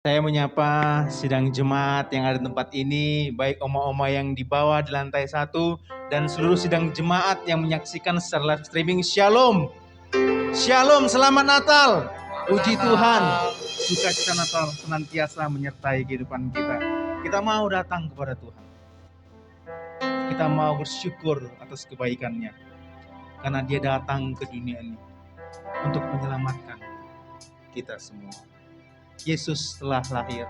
Saya menyapa sidang jemaat yang ada di tempat ini, baik oma-oma yang di bawah di lantai 1 dan seluruh sidang jemaat yang menyaksikan secara live streaming. Shalom. Shalom, selamat Natal. Puji Tuhan, sukacita Natal senantiasa menyertai kehidupan kita. Kita mau datang kepada Tuhan. Kita mau bersyukur atas kebaikannya. Karena Dia datang ke dunia ini untuk menyelamatkan kita semua. Yesus telah lahir.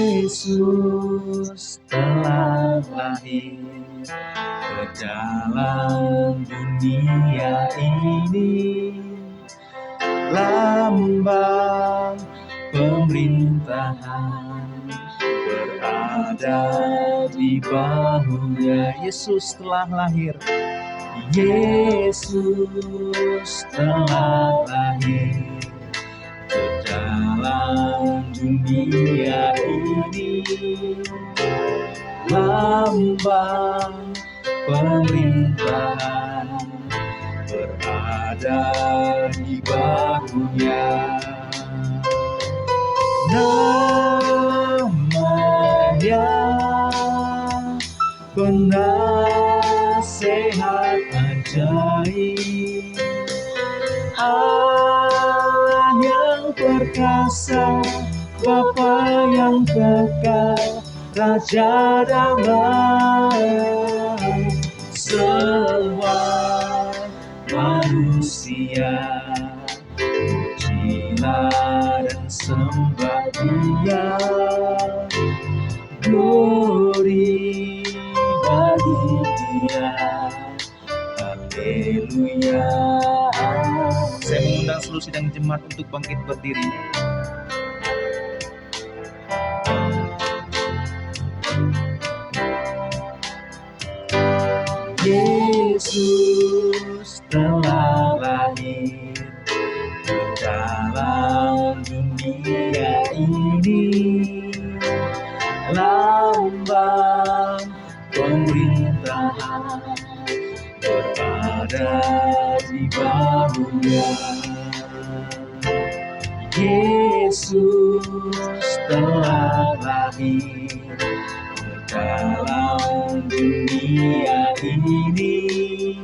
Yesus telah lahir ke dalam dunia ini, lambang pemerintahan berada di bahunya. Yesus telah lahir. Yesus telah lahir ke dalam dunia ini, lambang pemerintahan berada di bahunya. Namanya penasehat ajaib, Allah yang perkasa, Bapa yang kekal, Raja damai. Semua manusia pujilah dan sembah Dia. Glory bagi Dia. Haleluya. Saya mengundang seluruh sidang jemaat untuk bangkit berdiri. Yesus telah lahir ke dalam dunia ini, lambang pemerintahan berada di bahunya. Yesus telah lahir ke dalam dunia ini,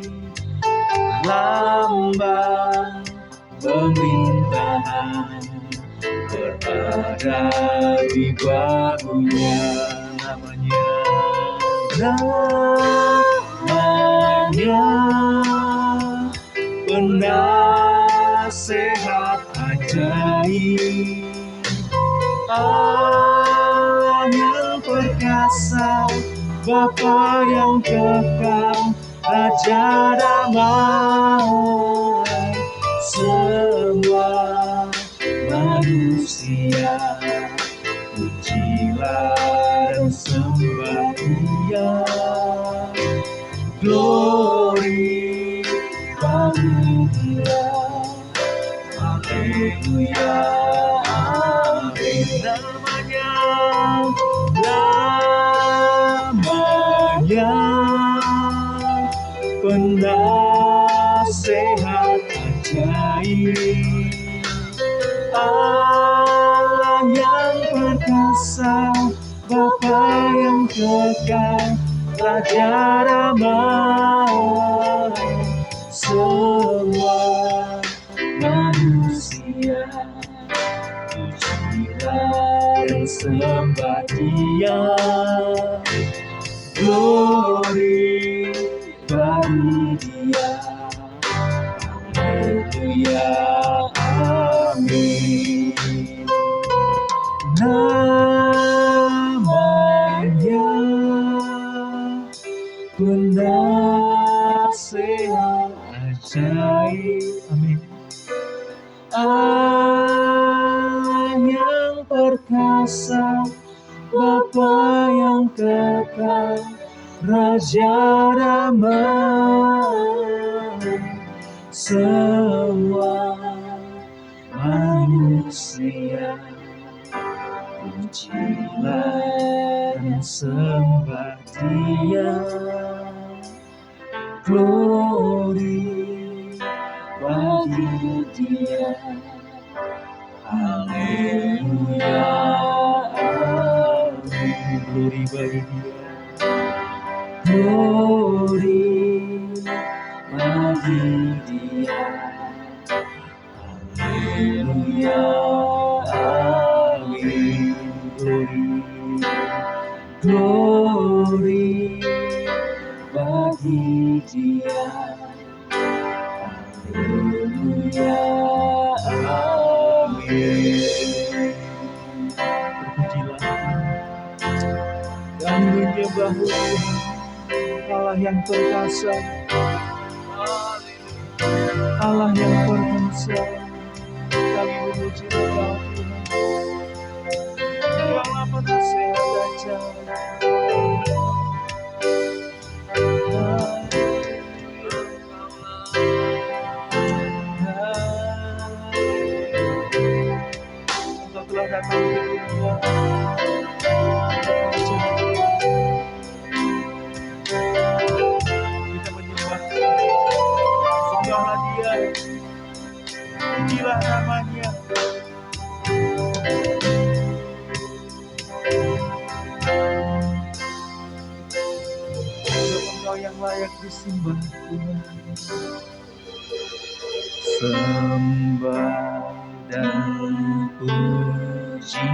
lambang pemerintahan berada di bahunya. Namanya penasehat ajaib, Allah yang perkasa, Bapa yang kekal, Raja damai. Semua manusia pujilah dan sembah Dia. Glory bagi Dia. Haleluya. Amin. Namanya penasehat ajaib, Allah yang perkasa, Bapa yang kekal, Raja damai. Semua manusia pujilah dan sembah Dia. Glory bagi Dia. Haleluya. Amin. Namanya penasehat ajaib. Amin. Allah yang perkasa, Bapa yang kekal, Raja damai. Semua manusia Pujilah dan sembah Dia, glory bagi Dia. Haleluya, amin. Glory bagi Dia, glory bagi Dia. Haleluya, amin. Glory bagi Dia. Haleluya, amin. Terpujilah dan menyembah Tuhan, Allah yang perkasa, Allah yang perkasa. Kami memuji Engkau Tuhan, Engkaulah penuh raja. Engkau telah datang ke dunia, kita menyembah, sembahlah Dia, pujilah namanya. Engkau yang layak disembah Tuhan. Sembah dan puji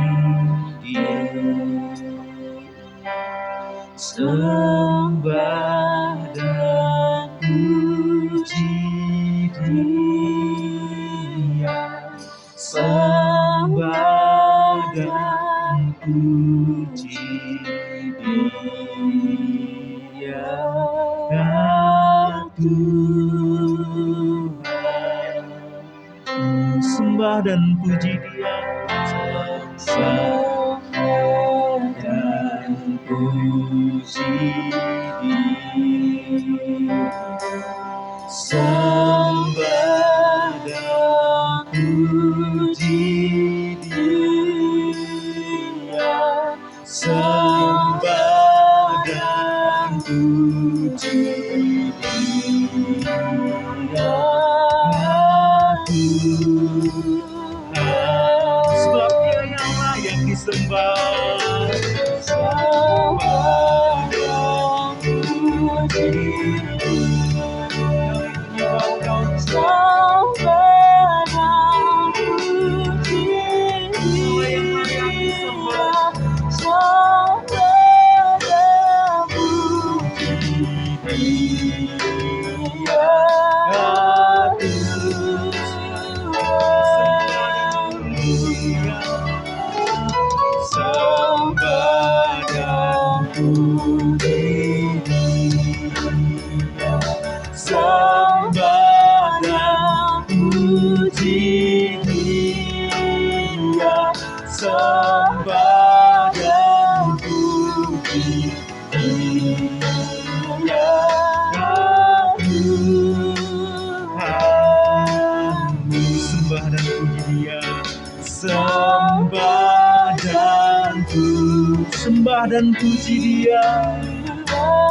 Dia, sembah dan puji Dia, sembah dan puji Dia, Tuhan. Sembah dan puji Dia, sembah dan puji Dia, sembah dan puji Dia, sembah dan puji Dia, sebab Dia yang layak disembah. Sembah dan puji Dia, sembah dan puji Dia, sembah dan puji Dia. Sembah dan puji Dia, sembah dan puji Dia, sembah dan puji Dia, Tuhan. Sembah dan puji Dia, sembah dan puji, sembah dan puji Dia,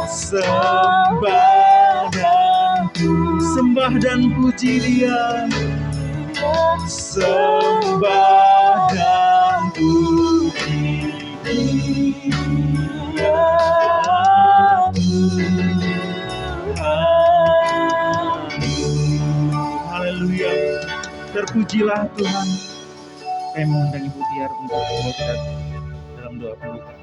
sembah dan puji, sembah dan puji Dia, sembah dan puji Dia. Haleluya, terpujilah Tuhan. Kami mengundang Ibu Tiar untuk membawa kita dalam doa pembuka.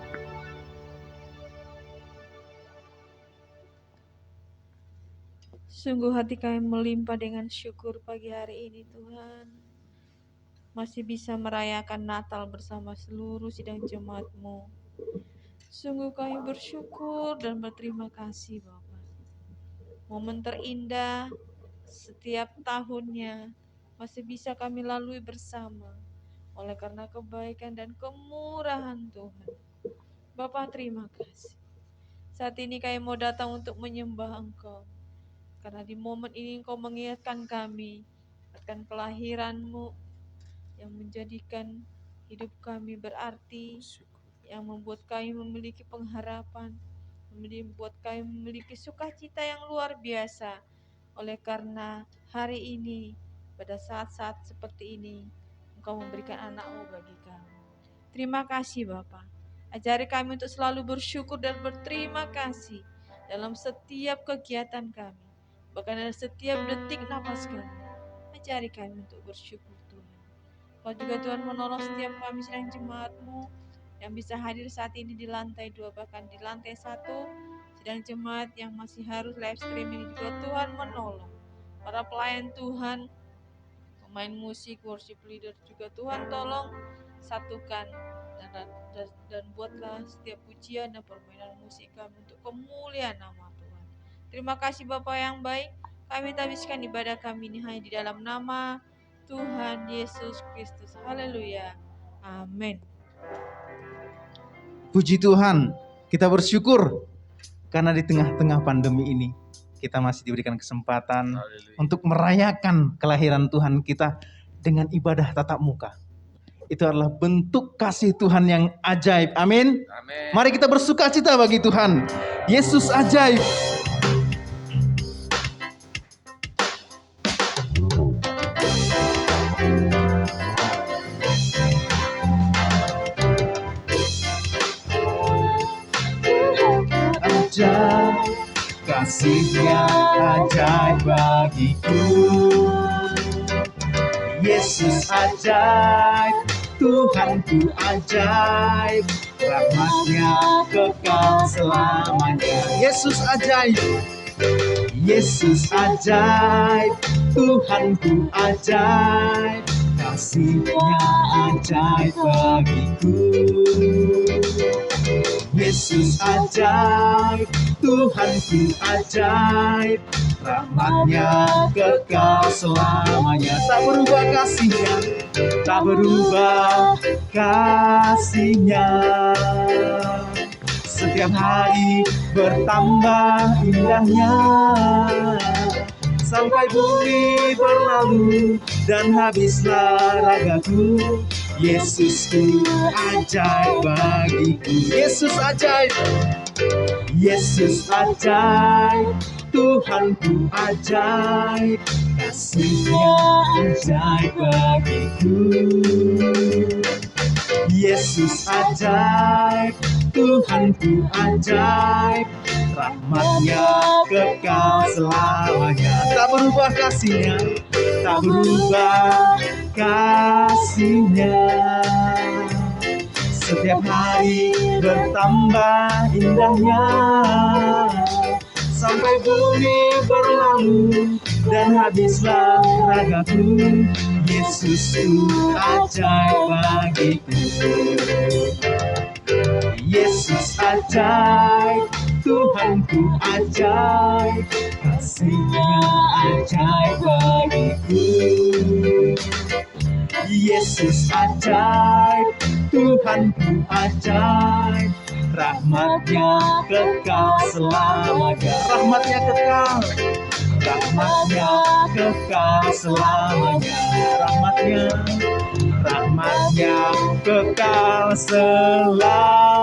Sungguh hati kami melimpah dengan syukur pagi hari ini Tuhan. Masih bisa merayakan Natal bersama seluruh sidang jemaat-Mu. Sungguh kami bersyukur dan berterima kasih Bapa. Momen terindah setiap tahunnya masih bisa kami lalui bersama. Oleh karena kebaikan dan kemurahan Tuhan. Bapa terima kasih. Saat ini kami mau datang untuk menyembah Engkau. Karena di momen ini Engkau mengingatkan kami akan kelahiran-Mu yang menjadikan Hidup kami berarti, yang membuat kami memiliki pengharapan, membuat kami memiliki sukacita yang luar biasa. Oleh karena hari ini, pada saat-saat seperti ini, Engkau memberikan anak-Mu bagi kami. Terima kasih Bapa. Ajari kami untuk selalu bersyukur dan berterima kasih dalam setiap kegiatan kami, bahkan dalam setiap detik nafas kami. Ajari kami untuk bersyukur Tuhan. Kau juga Tuhan menolong setiap kami sedang jemaat-Mu yang bisa hadir saat ini di lantai 2, bahkan di lantai 1, sedang jemaat yang masih harus live streaming juga Tuhan menolong. Para pelayan Tuhan, pemain musik, worship leader juga Tuhan tolong satukan dan buatlah setiap pujian dan permainan musik kami untuk kemuliaan nama Tuhan. Terima kasih Bapa yang baik. Kami habiskan ibadah kami ini hanya di dalam nama Tuhan Yesus Kristus. Haleluya. Amin. Puji Tuhan, kita bersyukur karena di tengah-tengah pandemi ini kita masih diberikan kesempatan untuk merayakan kelahiran Tuhan kita dengan ibadah tatap muka. Itu adalah bentuk kasih Tuhan yang ajaib. Amin. Amin. Mari kita bersukacita bagi Tuhan. Yesus ajaib. Ajaib, kasih-Nya ajaib bagiku. Yesus ajaib, Tuhanku ajaib, rahmat-Nya kekal selamanya. Yesus ajaib, Yesus ajaib, Tuhanku ajaib, kasih-Nya ajaib bagiku. Yesus ajaib, Tuhanku ajaib, rahmat-Nya kekal selamanya. Tak berubah kasih-Nya, tak berubah kasih-Nya. Setiap hari bertambah indahnya, sampai bumi berlalu dan habislah ragaku. Yesusku ajaib bagiku. Yesus ajaib, Yesus ajaib, Tuhanku ajaib, kasih-Nya ajaib bagiku. Yesus ajaib, Tuhanku ajaib, rahmat-Nya kekal selamanya. Tak berubah kasih-Nya, tak berubah kasih-Nya. Setiap hari bertambah indahnya, sampai bumi berlalu dan habislah ragaku. Yesusku ajaib bagiku. Yesus ajaib, Tuhanku ajaib, kasih-Nya ajaib bagiku. Yesus ajaib, Tuhanku ajaib, rahmat-Nya kekal selamanya. Rahmat-Nya kekal, rahmat-Nya kekal selamanya. Rahmat-Nya kekal selamanya.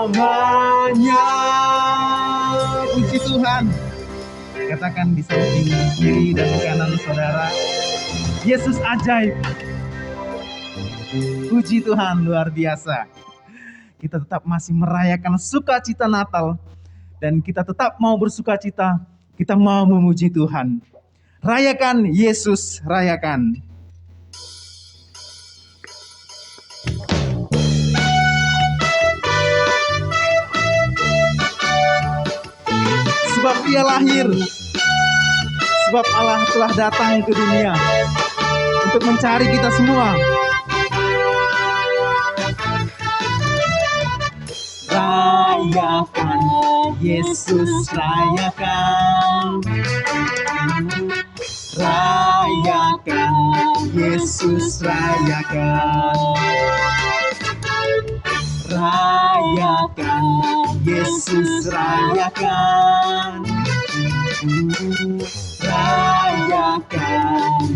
Puji Tuhan. Katakan di samping kiri dan kanan saudara, Yesus ajaib. Puji Tuhan, luar biasa. Kita tetap masih merayakan sukacita Natal, dan kita tetap mau bersukacita, kita mau memuji Tuhan. Rayakan Yesus, rayakan. Sebab Dia lahir, sebab Allah telah datang ke dunia untuk mencari kita semua. Rayakan Yesus, rayakan. Rayakan Yesus, rayakan. Rayakan Yesus, rayakan. Rayakan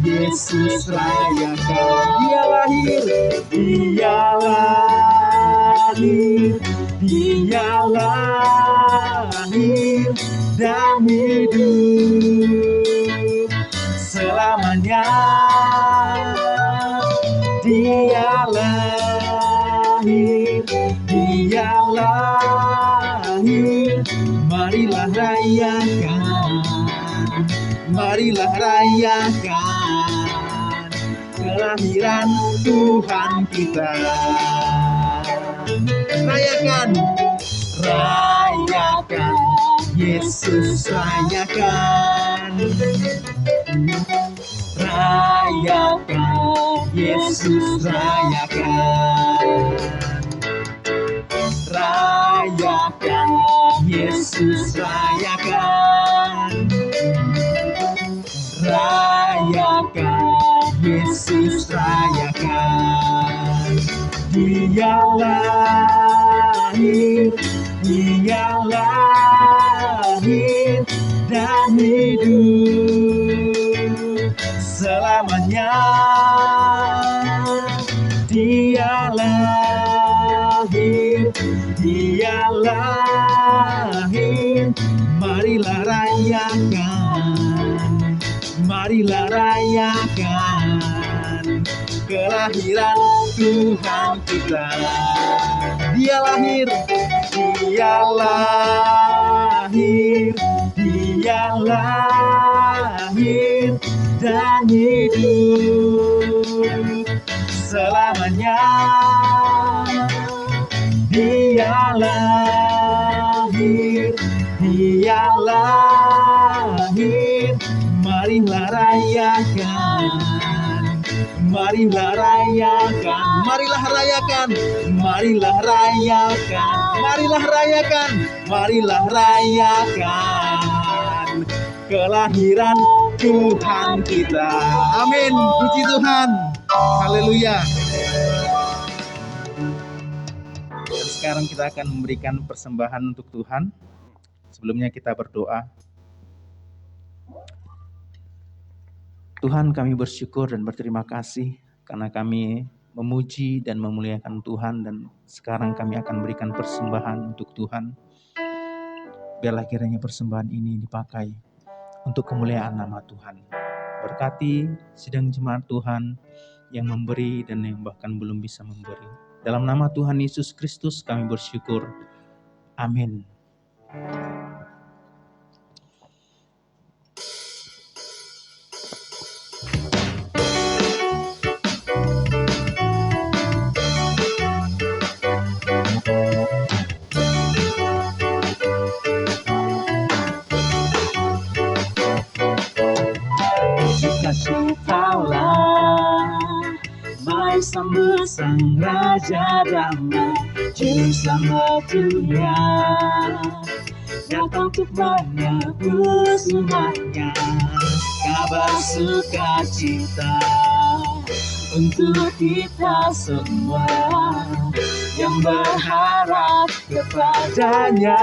Yesus, rayakan. Dia lahir, Dia lahir. lahir, Dia lahir. Marilah rayakan, marilah rayakan kelahiran Tuhan kita. Rayakan, rayakan, Yesus rayakan. Rayakan, Yesus rayakan. Rayakan, Yesus rayakan. Rayakan, Yesus rayakan. Dia lahir, Dia lahir dan hidup selamanya. Dia lahir, Dia lahir. Marilah rayakan, marilah rayakan kelahiran Tuhan kita. Dia lahir, Dia lahir, Dia lahir dan hidup selamanya. Dia lahir, Dia lahir. Marilah rayakan, marilah rayakan, marilah rayakan, marilah rayakan, marilah rayakan, marilah rayakan kelahiran Tuhan kita. Amin. Puji Tuhan. Haleluya. Dan sekarang kita akan memberikan persembahan untuk Tuhan. Sebelumnya kita berdoa. Tuhan, kami bersyukur dan berterima kasih karena kami memuji dan memuliakan Tuhan, dan sekarang kami akan berikan persembahan untuk Tuhan. Biarlah kiranya persembahan ini dipakai untuk kemuliaan nama Tuhan. Berkati sidang jemaat Tuhan yang memberi dan yang bahkan belum bisa memberi. Dalam nama Tuhan Yesus Kristus kami bersyukur. Amin. Sukacitalah, mari sambut Sang Raja Damai, Juru Selamat dunia, datang untuk menebus umatnya. Kabar sukacita untuk kita semua yang berharap kepadanya.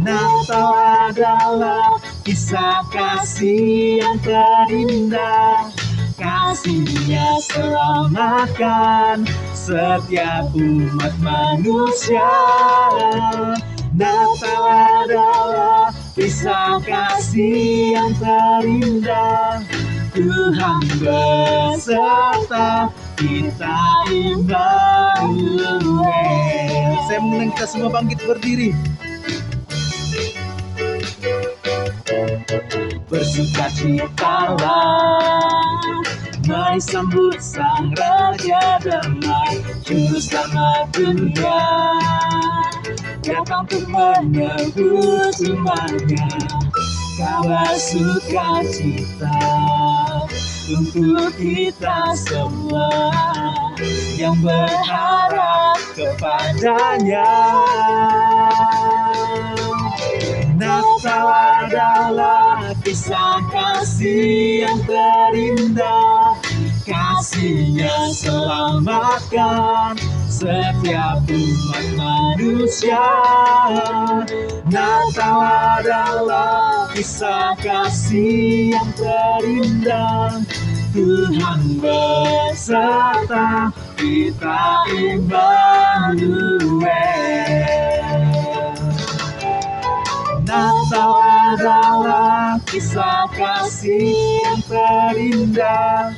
Natal adalah kisah kasih yang terindah. Kasih-Nya selamatkan setiap umat manusia. Natal adalah kisah kasih yang terindah. Tuhan beserta kita, Immanuel. Saya mengundang kita semua bangkit berdiri. Bersukacitalah, mari sambut Sang Raja Damai, Juru Selamat dunia, datang untuk menebus umatnya. Kabar sukacita untuk kita semua yang berharap kepadanya. Natal adalah kisah kasih yang terindah. Kasih-Nya selamatkan setiap umat manusia. Natal adalah kisah kasih yang terindah. Tuhan beserta kita, Immanuel. Natal adalah kisah kasih yang terindah.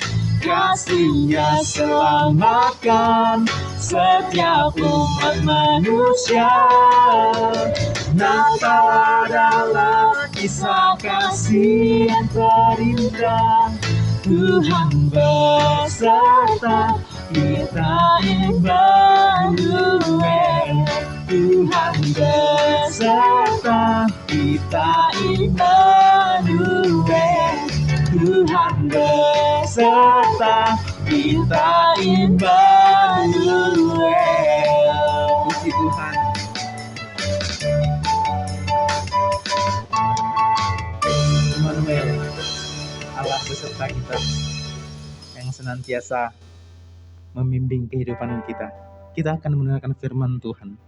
kasih-Nya selamatkan setiap umat manusia. Natal adalah kisah kasih yang terindah. Tuhan beserta kita, Immanuel. Tuhan beserta kita, Immanuel. Tuhan beserta kita, Immanuel. Puji Tuhan. Immanuel, Allah beserta kita yang senantiasa membimbing kehidupan kita. Kita akan mendengarkan firman Tuhan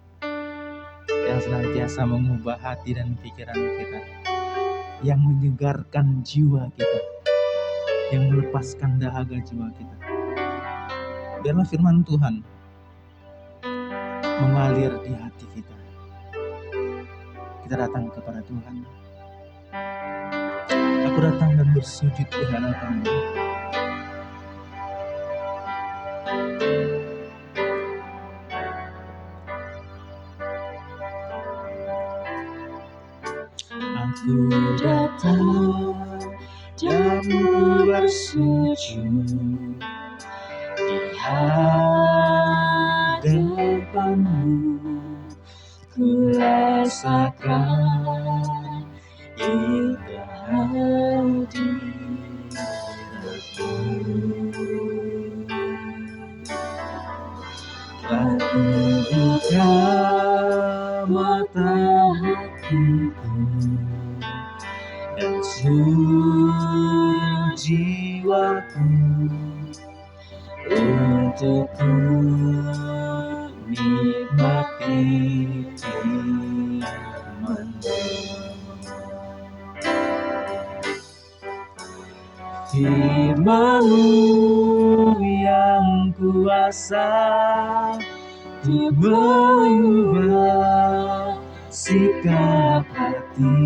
yang senantiasa mengubah hati dan pikiran kita, yang menyegarkan jiwa kita, yang melepaskan dahaga jiwa kita. Biarlah firman Tuhan mengalir di hati kita. Kita datang kepada Tuhan. Aku datang dan bersujud di hadapan-Mu. Aku datang dan ku bersujud di hadapan-Mu. Ku rasakan indah hadirat-Mu. Aku buka mata hatiku dan seluruh jiwaku untuk ku nikmati firman-Mu. Firman-Mu yang kuasa untuk mengubah sikap hati.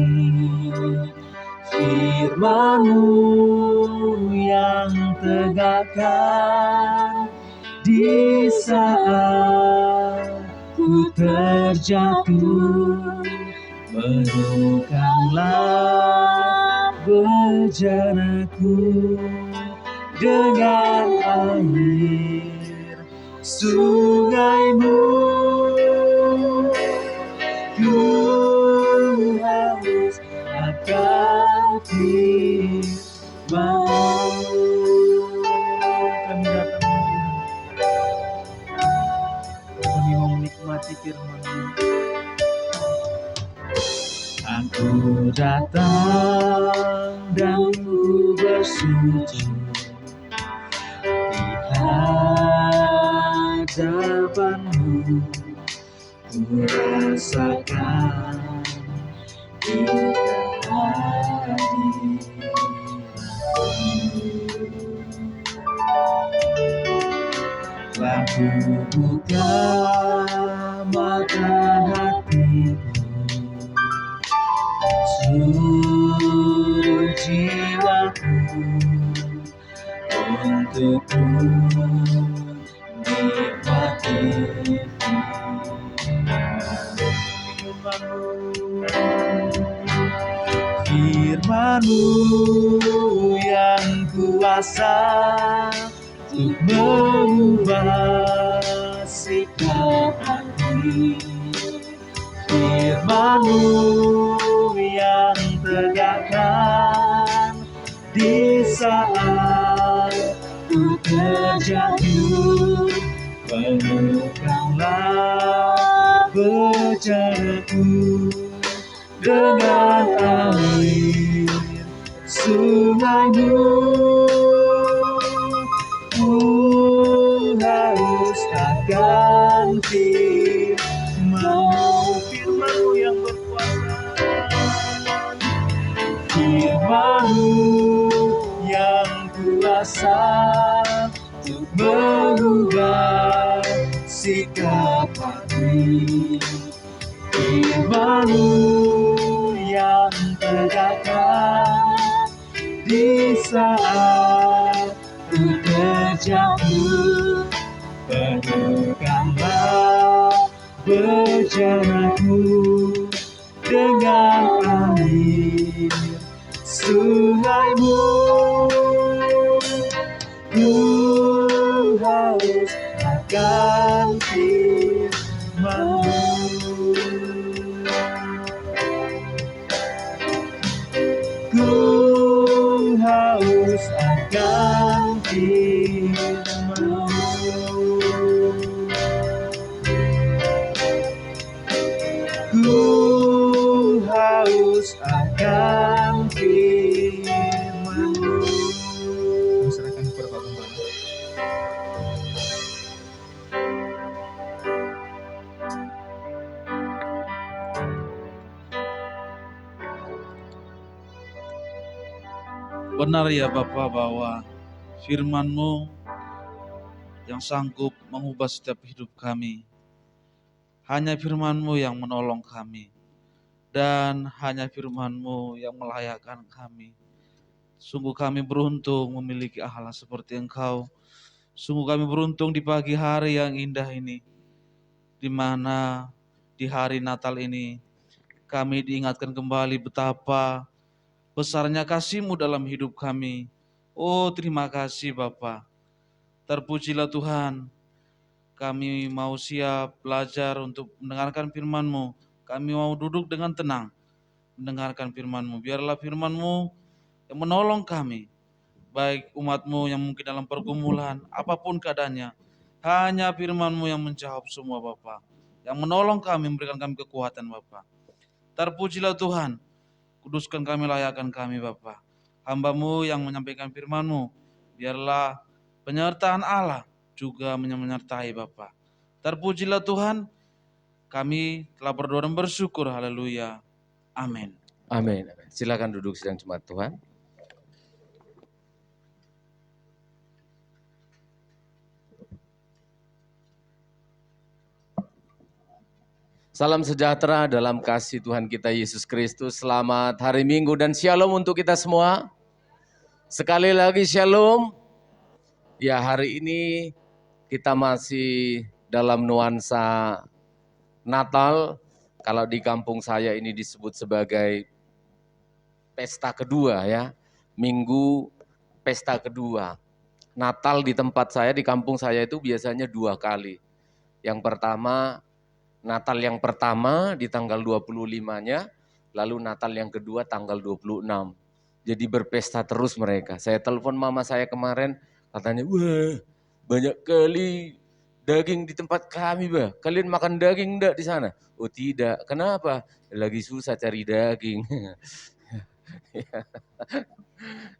Firman-Mu yang tegakkan di saat ku terjatuh. Menukanlah bejanaku dengan air sungai-Mu. Ku haus akan firman-Mu. Kami datang Tuhan, kami mau menikmati firman-Mu. Aku datang dan ku bersujud di hadapan-Mu. Ku rasakan indah hadirat-Mu. Telah ku buka mata hatiku, seluruh jiwaku untuk ku nikmati firman-Mu yang kuasa untuk mengubah sikap hati. Firman-Mu yang tegakkan di saat ku terjatuh. Penuhkanlah bejanaku dengan air sungai-Mu. Ku haus akan firman-Mu. Firman-Mu yang berkuasa. Firman-Mu yang kuasa untuk mengubah sikap hati. Firman-Mu yang tegakkan di saat ku jejakmu, penuhkanlah berjalanku dengan air sungaimu. Ku haus akan firman-Mu. Ku haus akan firman-Mu. Ku haus akan firman-Mu. Serahkan kepada Pak Gembala. Benar ya Bapa bahwa firman-Mu yang sanggup mengubah setiap hidup kami. Hanya firman-Mu yang menolong kami. Dan hanya firman-Mu yang melayakkan kami. Sungguh kami beruntung memiliki Allah seperti Engkau. Sungguh kami beruntung di pagi hari yang indah ini. Di mana di hari Natal ini kami diingatkan kembali betapa besarnya kasih-Mu dalam hidup kami. Oh, terima kasih Bapa. Terpujilah Tuhan. Kami mau siap belajar untuk mendengarkan firman-Mu. Kami mau duduk dengan tenang mendengarkan firman-Mu. Biarlah firman-Mu yang menolong kami. Baik umat-Mu yang mungkin dalam pergumulan, apapun keadaannya. Hanya firman-Mu yang menjawab semua Bapa. Yang menolong kami, memberikan kami kekuatan Bapa. Terpujilah Tuhan. Kuduskan kami, layakkan kami Bapa. Hamba-Mu yang menyampaikan firman-Mu, biarlah penyertaan Allah juga menyertai Bapa. Terpujilah Tuhan, kami telah berdoa dan bersyukur, haleluya, amin. Amin. Silakan duduk sidang jemaat Tuhan. Salam sejahtera dalam kasih Tuhan kita Yesus Kristus. Selamat hari Minggu dan shalom untuk kita semua. Sekali lagi shalom. Ya, hari ini kita masih dalam nuansa Natal. Kalau di kampung saya ini disebut sebagai pesta kedua ya. Minggu pesta kedua. Natal di tempat saya, di kampung saya itu biasanya 2 kali. Yang pertama, Natal yang pertama di tanggal 25-nya, lalu Natal yang kedua tanggal 26. Jadi berpesta terus mereka. Saya telepon mama saya kemarin, katanya, wah banyak kali daging di tempat kami, bah. Kalian makan daging enggak di sana? Oh tidak, kenapa? Lagi susah cari daging.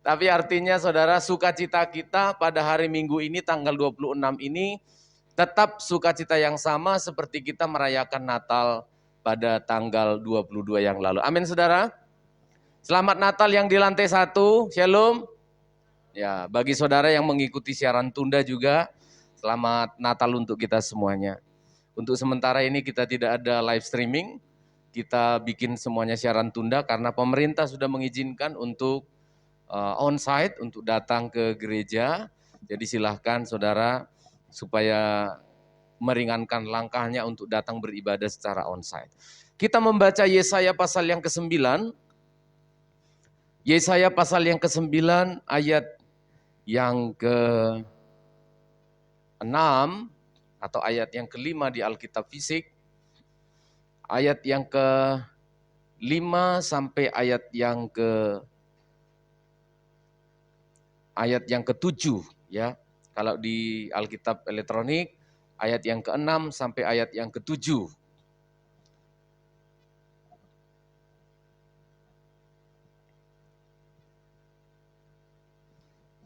Tapi artinya saudara, sukacita kita pada hari Minggu ini tanggal 26 ini tetap sukacita yang sama seperti kita merayakan Natal pada tanggal 22 yang lalu. Amin saudara. Selamat Natal yang di lantai 1, shalom. Ya, bagi saudara yang mengikuti siaran tunda juga, selamat Natal untuk kita semuanya. Untuk sementara ini kita tidak ada live streaming, kita bikin semuanya siaran tunda karena pemerintah sudah mengizinkan untuk onsite, untuk datang ke gereja. Jadi silahkan saudara supaya meringankan langkahnya untuk datang beribadah secara onsite. Kita membaca Yesaya pasal yang ke-9. Yesaya pasal yang ke-9 ayat yang ke-6 atau ayat yang ke-5 di Alkitab fisik. Ayat yang ke-5 sampai ayat yang ke-7 ya. Kalau di Alkitab elektronik, ayat yang ke-6 sampai ayat yang ke-7.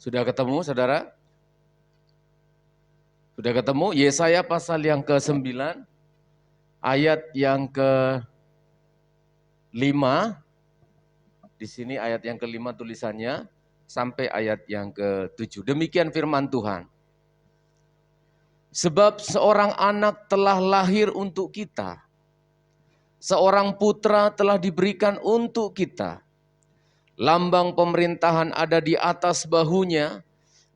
Sudah ketemu saudara? Sudah ketemu? Yesaya pasal yang ke-9, ayat yang ke-5. Di sini ayat yang ke-5 tulisannya. Sampai ayat yang ke-7. Demikian firman Tuhan. Sebab seorang anak telah lahir untuk kita. Seorang putra telah diberikan untuk kita. Lambang pemerintahan ada di atas bahunya.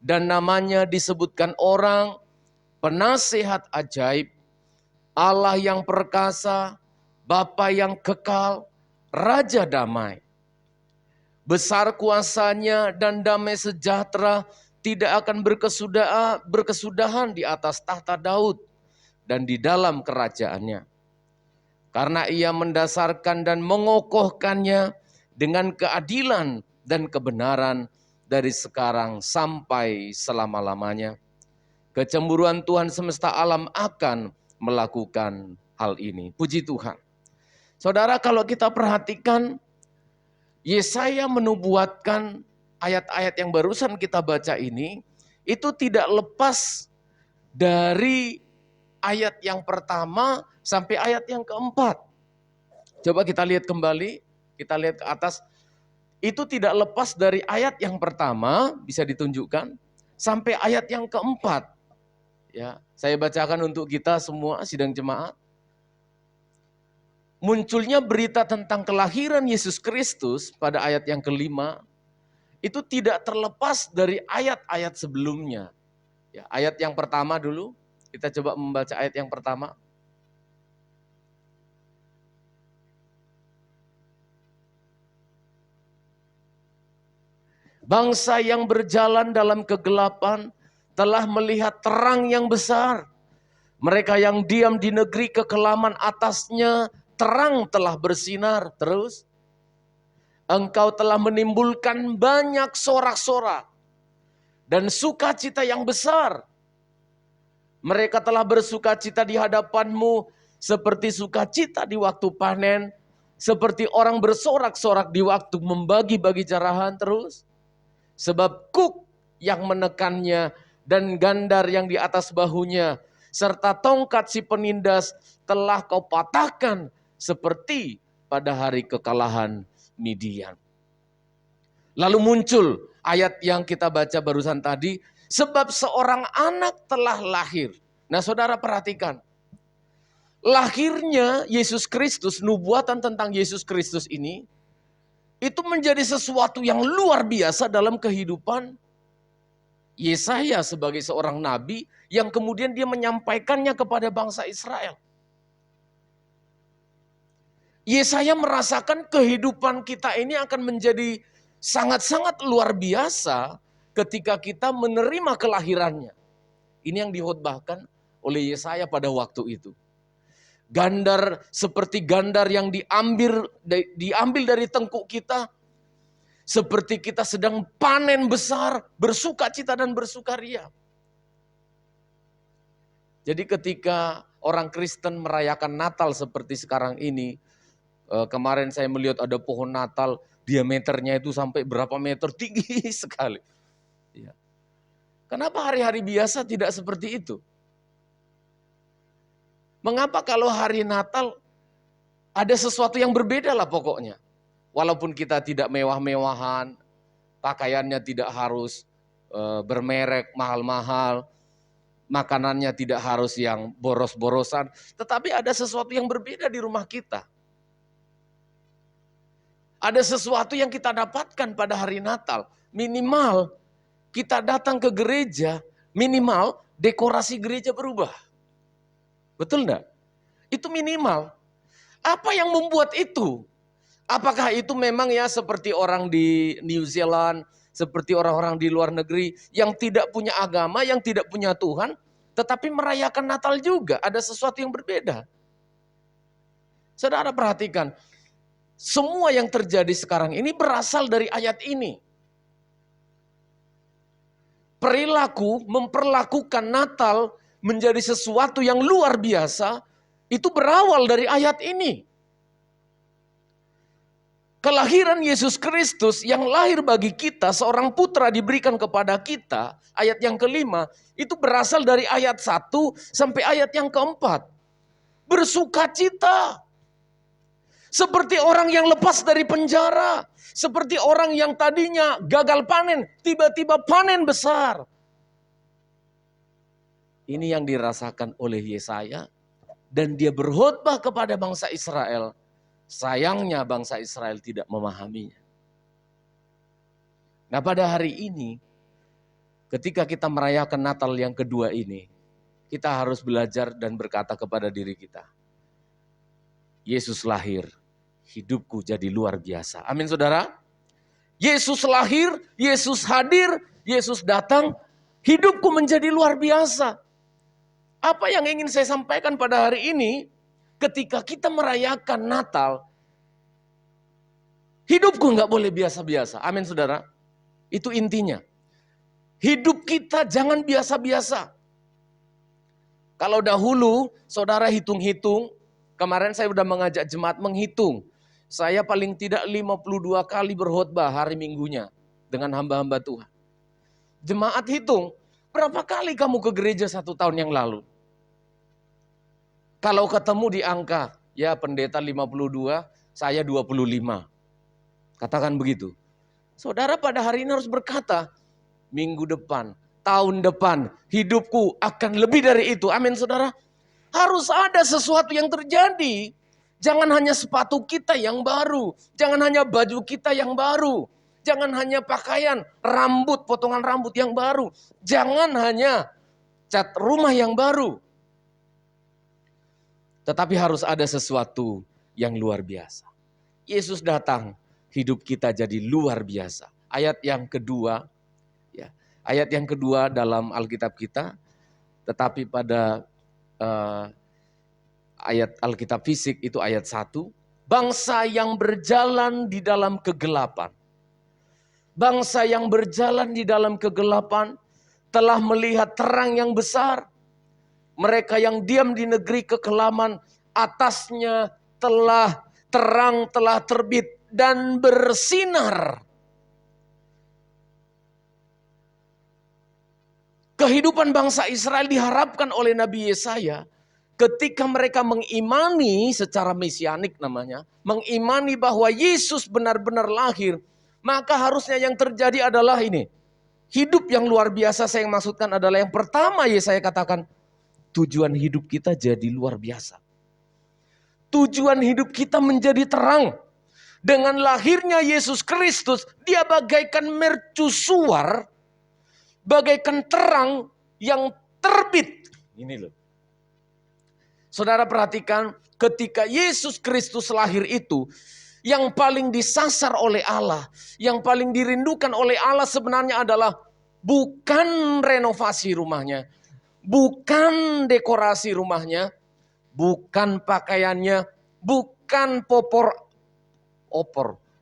dan namanya disebutkan orang, penasihat ajaib, Allah yang perkasa, Bapa yang kekal, Raja damai. Besar kuasanya dan damai sejahtera tidak akan berkesudahan di atas tahta Daud dan di dalam kerajaannya. Karena ia mendasarkan dan mengokohkannya dengan keadilan dan kebenaran dari sekarang sampai selama-lamanya. Kecemburuan Tuhan semesta alam akan melakukan hal ini. Puji Tuhan. Saudara, kalau kita perhatikan, Yesaya menubuatkan ayat-ayat yang barusan kita baca ini, itu tidak lepas dari ayat yang pertama sampai ayat yang keempat. Coba kita lihat kembali, kita lihat ke atas. Itu tidak lepas dari ayat yang pertama, bisa ditunjukkan, sampai ayat yang keempat. Ya, saya bacakan untuk kita semua sidang jemaat. Munculnya berita tentang kelahiran Yesus Kristus pada ayat yang kelima, itu tidak terlepas dari ayat-ayat sebelumnya. Ya, ayat yang pertama dulu, kita coba membaca ayat yang pertama. Bangsa yang berjalan dalam kegelapan telah melihat terang yang besar. Mereka yang diam di negeri kekelaman atasnya, terang telah bersinar. Terus, Engkau telah menimbulkan banyak sorak-sorak dan sukacita yang besar. Mereka telah bersukacita di hadapanmu seperti sukacita di waktu panen, seperti orang bersorak-sorak di waktu membagi-bagi jarahan. Terus, sebab kuk yang menekannya dan gandar yang di atas bahunya, serta tongkat si penindas telah kau patahkan seperti pada hari kekalahan Midian. Lalu muncul ayat yang kita baca barusan tadi, sebab seorang anak telah lahir. Nah, saudara perhatikan, lahirnya Yesus Kristus, nubuatan tentang Yesus Kristus ini, itu menjadi sesuatu yang luar biasa dalam kehidupan Yesaya sebagai seorang nabi yang kemudian dia menyampaikannya kepada bangsa Israel. Yesaya merasakan kehidupan kita ini akan menjadi sangat-sangat luar biasa ketika kita menerima kelahirannya. Ini yang dihotbahkan oleh Yesaya pada waktu itu. Gandar seperti gandar yang diambil dari tengkuk kita. Seperti kita sedang panen besar, bersukacita dan bersukaria. Jadi ketika orang Kristen merayakan Natal seperti sekarang ini, kemarin saya melihat ada pohon Natal, diameternya itu sampai berapa meter, tinggi sekali. Ya. Kenapa hari-hari biasa tidak seperti itu? Mengapa kalau hari Natal ada sesuatu yang berbeda lah pokoknya. Walaupun kita tidak mewah-mewahan, pakaiannya tidak harus bermerek mahal-mahal, makanannya tidak harus yang boros-borosan, tetapi ada sesuatu yang berbeda di rumah kita. Ada sesuatu yang kita dapatkan pada hari Natal. Minimal kita datang ke gereja, minimal dekorasi gereja berubah. Betul enggak? Itu minimal. Apa yang membuat itu? Apakah itu memang ya seperti orang di New Zealand, seperti orang-orang di luar negeri yang tidak punya agama, yang tidak punya Tuhan, tetapi merayakan Natal juga, ada sesuatu yang berbeda. Saudara perhatikan, semua yang terjadi sekarang ini berasal dari ayat ini. Perilaku memperlakukan Natal menjadi sesuatu yang luar biasa, itu berawal dari ayat ini. Kelahiran Yesus Kristus yang lahir bagi kita, seorang putra diberikan kepada kita, ayat yang kelima, itu berasal dari ayat 1 sampai ayat yang keempat. Bersukacita. Seperti orang yang lepas dari penjara. Seperti orang yang tadinya gagal panen, tiba-tiba panen besar. Ini yang dirasakan oleh Yesaya. Dan dia berkhotbah kepada bangsa Israel. Sayangnya bangsa Israel tidak memahaminya. Nah pada hari ini, ketika kita merayakan Natal yang kedua ini, kita harus belajar dan berkata kepada diri kita, Yesus lahir, hidupku jadi luar biasa. Amin saudara. Yesus lahir, Yesus hadir, Yesus datang, hidupku menjadi luar biasa. Apa yang ingin saya sampaikan pada hari ini, ketika kita merayakan Natal, hidupku nggak boleh biasa-biasa. Amin saudara. Itu intinya. Hidup kita jangan biasa-biasa. Kalau dahulu saudara hitung-hitung, kemarin saya sudah mengajak jemaat menghitung. Saya paling tidak 52 kali berkhotbah hari Minggunya dengan hamba-hamba Tuhan. Jemaat hitung, berapa kali kamu ke gereja 1 tahun yang lalu? Kalau ketemu di angka, ya pendeta 52, saya 25. Katakan begitu. Saudara pada hari ini harus berkata, minggu depan, tahun depan, hidupku akan lebih dari itu. Amin saudara. Harus ada sesuatu yang terjadi. Jangan hanya sepatu kita yang baru. Jangan hanya baju kita yang baru. Jangan hanya pakaian, rambut, potongan rambut yang baru. Jangan hanya cat rumah yang baru. Tetapi harus ada sesuatu yang luar biasa. Yesus datang, hidup kita jadi luar biasa. Ayat yang kedua, ya, ayat yang kedua dalam Alkitab kita, tetapi pada ayat Alkitab fisik itu ayat 1. Bangsa yang berjalan di dalam kegelapan. Bangsa yang berjalan di dalam kegelapan telah melihat terang yang besar. Mereka yang diam di negeri kekelaman, atasnya terang telah terbit dan bersinar. Kehidupan bangsa Israel diharapkan oleh Nabi Yesaya ketika mereka mengimani secara mesianik namanya, mengimani bahwa Yesus benar-benar lahir, maka harusnya yang terjadi adalah ini. Hidup yang luar biasa saya maksudkan adalah yang pertama Yesaya katakan, tujuan hidup kita jadi luar biasa. Tujuan hidup kita menjadi terang. Dengan lahirnya Yesus Kristus, dia bagaikan mercusuar, bagaikan terang yang terbit. Ini loh. Saudara perhatikan, ketika Yesus Kristus lahir itu, yang paling disasar oleh Allah, yang paling dirindukan oleh Allah sebenarnya adalah bukan renovasi rumahnya, bukan dekorasi rumahnya, bukan pakaiannya, bukan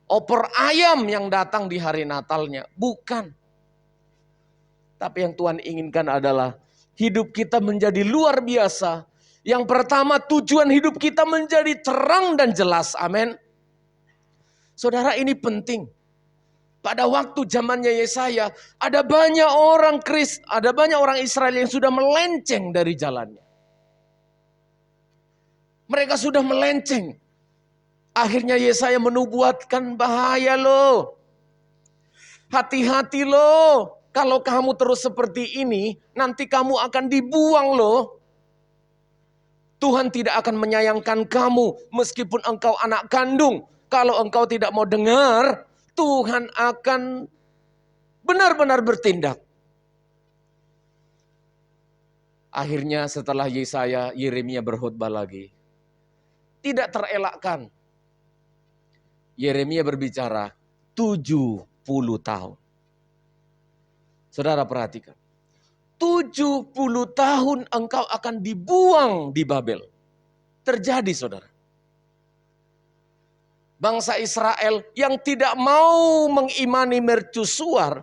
opor ayam yang datang di hari Natalnya, bukan. Tapi yang Tuhan inginkan adalah hidup kita menjadi luar biasa. Yang pertama, tujuan hidup kita menjadi terang dan jelas. Amin. Saudara, ini penting. Pada waktu zamannya Yesaya, ada banyak orang Israel yang sudah melenceng dari jalannya. Mereka sudah melenceng. Akhirnya Yesaya menubuatkan, bahaya loh. Hati-hati loh. Kalau kamu terus seperti ini, nanti kamu akan dibuang loh. Tuhan tidak akan menyayangkan kamu meskipun engkau anak kandung. Kalau engkau tidak mau dengar, Tuhan akan benar-benar bertindak. Akhirnya setelah Yeremia berkhotbah lagi. Tidak terelakkan. Yeremia berbicara 70 tahun. Saudara perhatikan. 70 tahun engkau akan dibuang di Babel. Terjadi saudara. Bangsa Israel yang tidak mau mengimani mercusuar.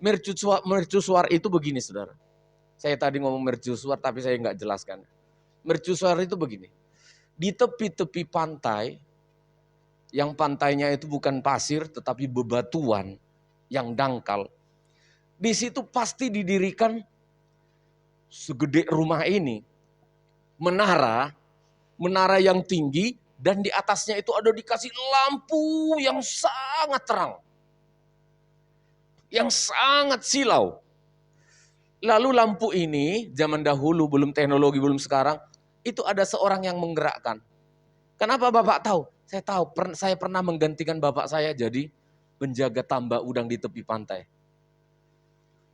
Mercusuar itu begini saudara. Saya tadi ngomong mercusuar tapi saya nggak jelaskan. Mercusuar itu begini. Di tepi-tepi pantai, yang pantainya itu bukan pasir tetapi bebatuan yang dangkal. Di situ pasti didirikan segede rumah ini, menara yang tinggi, dan di atasnya itu ada dikasih lampu yang sangat terang, yang sangat silau. Lalu lampu ini zaman dahulu, belum teknologi, belum sekarang, itu ada seorang yang menggerakkan. Kenapa Bapak tahu? Saya tahu, saya pernah menggantikan bapak saya jadi penjaga tambak udang di tepi pantai.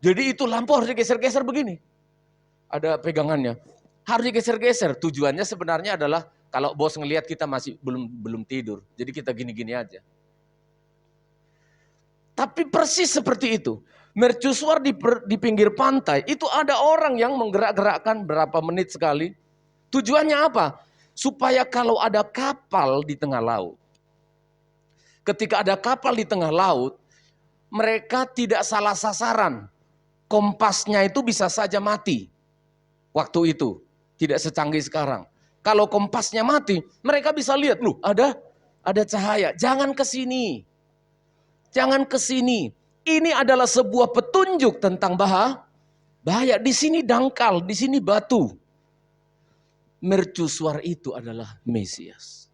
Jadi itu lampu harus digeser-geser begini. Ada pegangannya. Harus digeser-geser. Tujuannya sebenarnya adalah kalau bos ngelihat kita masih belum tidur. Jadi kita gini-gini aja. Tapi persis seperti itu. Mercusuar di pinggir pantai, itu ada orang yang menggerak-gerakkan berapa menit sekali. Tujuannya apa? Supaya kalau ada kapal di tengah laut. Ketika ada kapal di tengah laut, mereka tidak salah sasaran. Kompasnya itu bisa saja mati. Waktu itu, tidak secanggih sekarang. Kalau kompasnya mati, mereka bisa lihat, loh ada cahaya. Jangan ke sini. Jangan ke sini. Ini adalah sebuah petunjuk tentang bahaya. Di sini dangkal, di sini batu. Mercusuar itu adalah Mesias.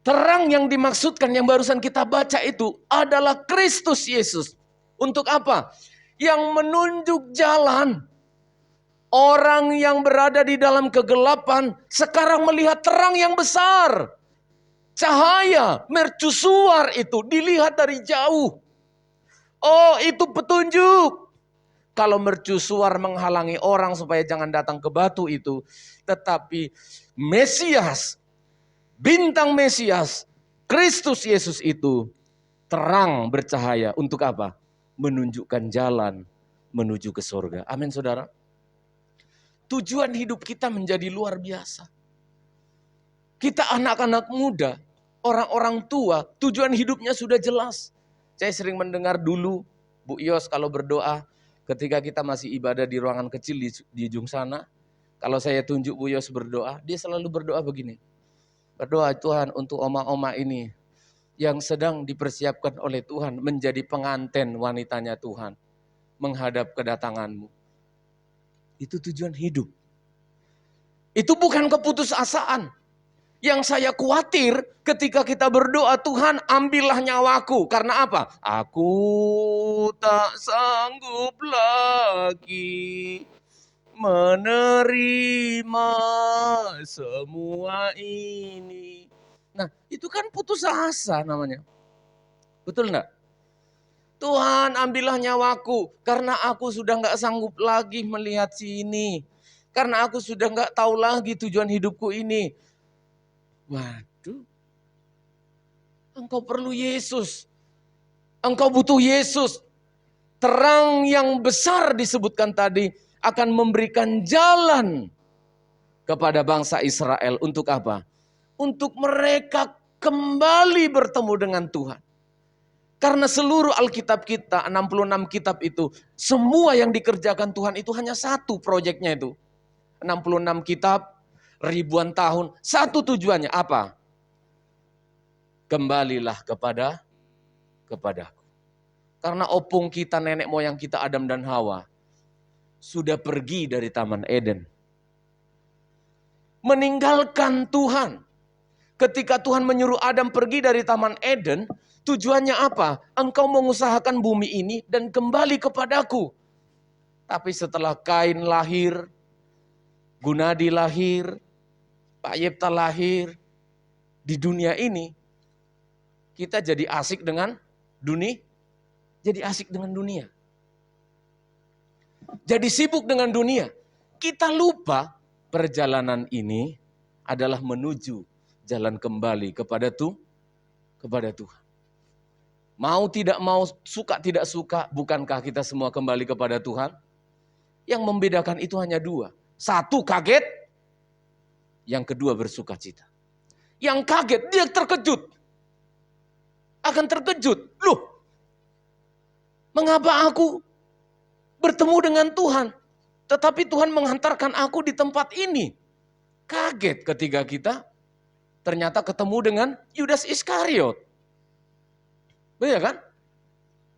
Terang yang dimaksudkan yang barusan kita baca itu adalah Kristus Yesus. Untuk apa? Yang menunjuk jalan. Orang yang berada di dalam kegelapan sekarang melihat terang yang besar. Cahaya, mercusuar itu dilihat dari jauh. Oh, itu petunjuk. Kalau mercusuar menghalangi orang supaya jangan datang ke batu itu. Tetapi Mesias, bintang Mesias, Kristus Yesus itu terang bercahaya. Untuk apa? Menunjukkan jalan menuju ke surga. Amin saudara. Tujuan hidup kita menjadi luar biasa. Kita anak-anak muda, orang-orang tua, tujuan hidupnya sudah jelas. Saya sering mendengar dulu Bu Yos kalau berdoa, ketika kita masih ibadah di ruangan kecil di ujung sana, kalau saya tunjuk Bu Yos berdoa, dia selalu berdoa begini. Berdoa, Tuhan, untuk oma-oma ini yang sedang dipersiapkan oleh Tuhan menjadi pengantin wanitanya Tuhan, menghadap kedatangan-Mu. Itu tujuan hidup. Itu bukan keputusasaan. Yang saya khawatir ketika kita berdoa, Tuhan ambillah nyawaku. Karena apa? Aku tak sanggup lagi menerima semua ini. Nah, itu kan putus asa namanya. Betul enggak? Tuhan ambillah nyawaku karena aku sudah enggak sanggup lagi melihat sini. Karena aku sudah enggak tahu lagi tujuan hidupku ini. Waduh. Engkau perlu Yesus. Engkau butuh Yesus. Terang yang besar disebutkan tadi akan memberikan jalan kepada bangsa Israel. Untuk apa? Untuk mereka kembali bertemu dengan Tuhan. Karena seluruh Alkitab kita, 66 kitab itu, semua yang dikerjakan Tuhan itu hanya satu proyeknya itu. 66 kitab, ribuan tahun, satu tujuannya apa? Kembalilah kepadaku. Karena opung kita, nenek moyang kita Adam dan Hawa, sudah pergi dari Taman Eden. Meninggalkan Tuhan. Ketika Tuhan menyuruh Adam pergi dari Taman Eden, tujuannya apa? Engkau mengusahakan bumi ini dan kembali kepadaku. Tapi setelah Kain lahir, Gunadi lahir, Pak Yipta lahir, di dunia ini, kita jadi asik dengan dunia. Jadi asik dengan dunia. Jadi sibuk dengan dunia. Kita lupa perjalanan ini adalah menuju jalan kembali kepada Tuhan. Mau tidak mau, suka tidak suka, bukankah kita semua kembali kepada Tuhan? Yang membedakan itu hanya dua. Satu kaget, yang kedua bersukacita. Yang kaget, dia terkejut. Akan terkejut. Loh, mengapa aku bertemu dengan Tuhan? Tetapi Tuhan menghantarkan aku di tempat ini. Kaget ketika kita ternyata ketemu dengan Yudas Iskariot. Benar kan?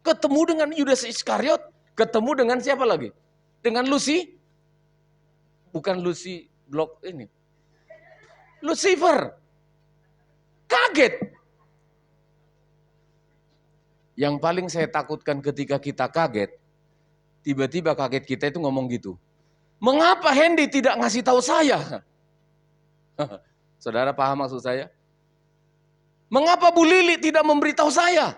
Ketemu dengan Yudas Iskariot, ketemu dengan siapa lagi? Dengan Lucy? Bukan Lucy blok ini. Lucifer. Kaget. Yang paling saya takutkan ketika kita kaget, tiba-tiba kaget kita itu ngomong gitu. Mengapa Hendy tidak ngasih tahu saya? Saudara paham maksud saya? Mengapa Bu Lili tidak memberitahu saya?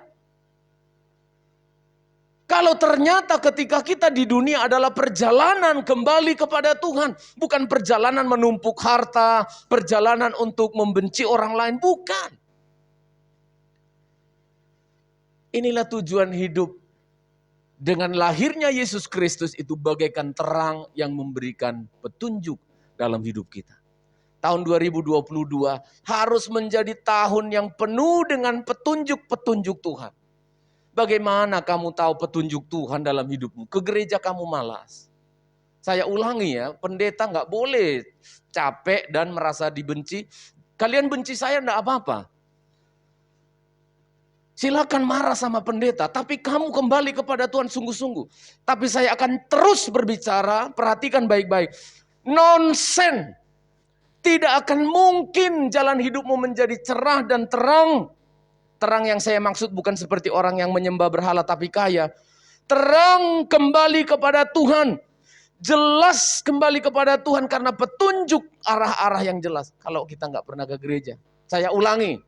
Kalau ternyata ketika kita di dunia adalah perjalanan kembali kepada Tuhan, bukan perjalanan menumpuk harta, perjalanan untuk membenci orang lain, bukan. Inilah tujuan hidup. Dengan lahirnya Yesus Kristus itu bagaikan terang yang memberikan petunjuk dalam hidup kita. Tahun 2022 harus menjadi tahun yang penuh dengan petunjuk-petunjuk Tuhan. Bagaimana kamu tahu petunjuk Tuhan dalam hidupmu? Ke gereja kamu malas. Saya ulangi ya, pendeta nggak boleh capek dan merasa dibenci. Kalian benci saya enggak apa-apa. Silakan marah sama pendeta, tapi kamu kembali kepada Tuhan sungguh-sungguh. Tapi saya akan terus berbicara, perhatikan baik-baik. Nonsen. Tidak akan mungkin jalan hidupmu menjadi cerah dan terang. Terang yang saya maksud bukan seperti orang yang menyembah berhala tapi kaya. Terang kembali kepada Tuhan. Jelas kembali kepada Tuhan karena petunjuk arah-arah yang jelas. Kalau kita nggak pernah ke gereja. Saya ulangi.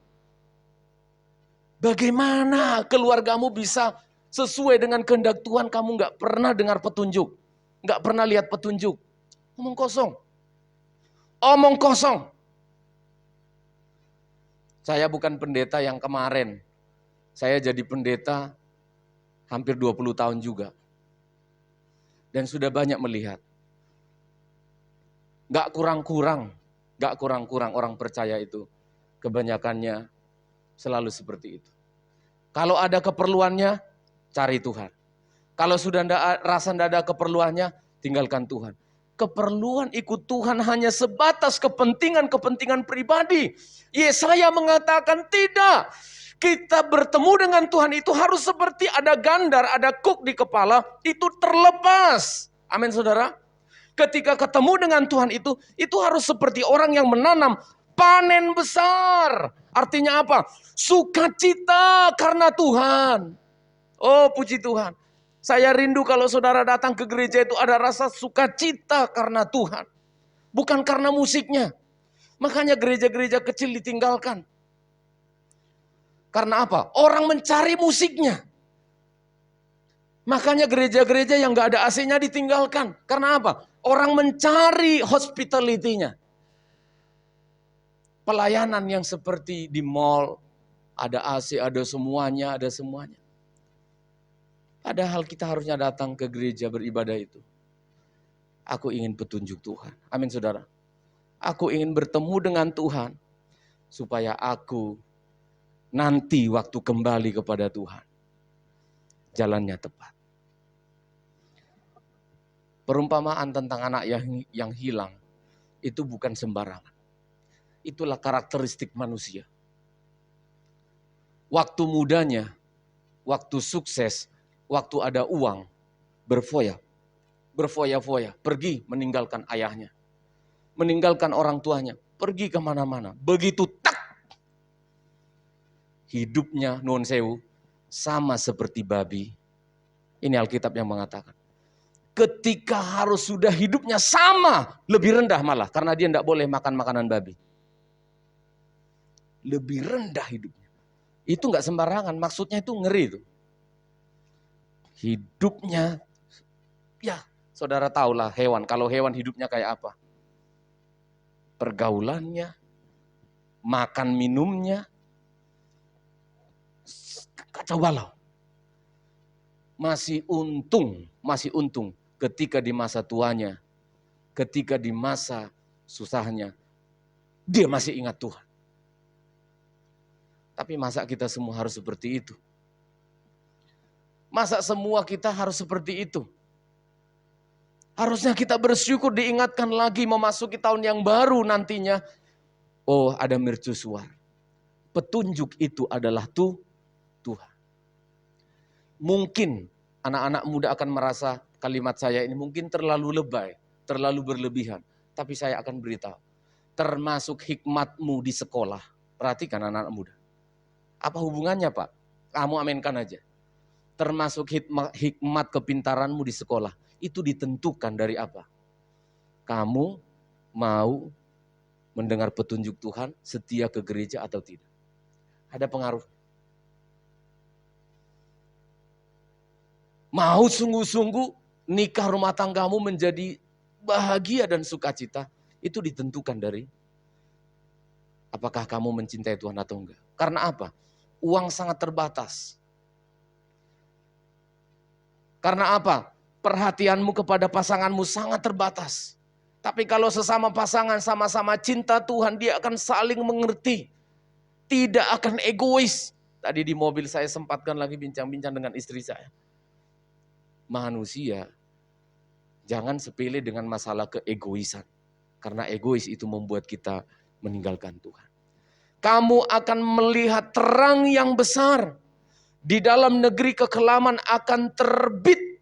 Bagaimana keluargamu bisa sesuai dengan kehendak Tuhan, kamu nggak pernah dengar petunjuk. Nggak pernah lihat petunjuk. Omong kosong. Omong kosong. Saya bukan pendeta yang kemarin. Saya jadi pendeta hampir 20 tahun juga. Dan sudah banyak melihat. Nggak kurang-kurang orang percaya itu. Kebanyakannya selalu seperti itu. Kalau ada keperluannya, cari Tuhan. Kalau sudah rasa tidak ada keperluannya, tinggalkan Tuhan. Keperluan ikut Tuhan hanya sebatas kepentingan-kepentingan pribadi. Yesaya mengatakan tidak. Kita bertemu dengan Tuhan itu harus seperti ada gandar, ada kuk di kepala, itu terlepas. Amin saudara. Ketika ketemu dengan Tuhan itu harus seperti orang yang menanam panen besar. Artinya apa? Sukacita karena Tuhan. Oh puji Tuhan. Saya rindu kalau saudara datang ke gereja itu ada rasa sukacita karena Tuhan. Bukan karena musiknya. Makanya gereja-gereja kecil ditinggalkan. Karena apa? Orang mencari musiknya. Makanya gereja-gereja yang gak ada AC-nya ditinggalkan. Karena apa? Orang mencari hospitality-nya. Pelayanan yang seperti di mall, ada AC, ada semuanya. Padahal kita harusnya datang ke gereja beribadah itu. Aku ingin petunjuk Tuhan. Amin saudara. Aku ingin bertemu dengan Tuhan. Supaya aku nanti waktu kembali kepada Tuhan. Jalannya tepat. Perumpamaan tentang anak yang hilang. Itu bukan sembarangan. Itulah karakteristik manusia. Waktu mudanya, waktu sukses, waktu ada uang, berfoya-foya, pergi meninggalkan ayahnya. Meninggalkan orang tuanya, pergi kemana-mana. Begitu tak, hidupnya nuwun sewu, sama seperti babi. Ini Alkitab yang mengatakan. Ketika harus sudah hidupnya sama, lebih rendah malah. Karena dia tidak boleh makan makanan babi. Lebih rendah hidupnya. Itu nggak sembarangan, maksudnya itu ngeri itu. Hidupnya, ya saudara tahulah hewan. Kalau hewan hidupnya kayak apa? Pergaulannya, makan minumnya, kacau balau. Masih untung ketika di masa tuanya, ketika di masa susahnya, dia masih ingat Tuhan. Tapi masa kita semua harus seperti itu? Masa semua kita harus seperti itu? Harusnya kita bersyukur diingatkan lagi memasuki tahun yang baru nantinya. Oh ada mercusuar. Petunjuk itu adalah Tuhan. Mungkin anak-anak muda akan merasa kalimat saya ini mungkin terlalu lebay, terlalu berlebihan. Tapi saya akan beritahu. Termasuk hikmatmu di sekolah. Perhatikan anak-anak muda. Apa hubungannya Pak? Kamu aminkan aja. Termasuk hikmat kepintaranmu di sekolah. Itu ditentukan dari apa? Kamu mau mendengar petunjuk Tuhan, setia ke gereja atau tidak? Ada pengaruh. Mau sungguh-sungguh nikah rumah tanggamu menjadi bahagia dan sukacita, itu ditentukan dari apakah kamu mencintai Tuhan atau enggak. Karena apa? Uang sangat terbatas. Karena apa? Perhatianmu kepada pasanganmu sangat terbatas. Tapi kalau sesama pasangan sama-sama cinta Tuhan, dia akan saling mengerti. Tidak akan egois. Tadi di mobil saya sempatkan lagi bincang-bincang dengan istri saya. Manusia, jangan sepele dengan masalah keegoisan. Karena egois itu membuat kita meninggalkan Tuhan. Kamu akan melihat terang yang besar. Di dalam negeri kekelaman akan terbit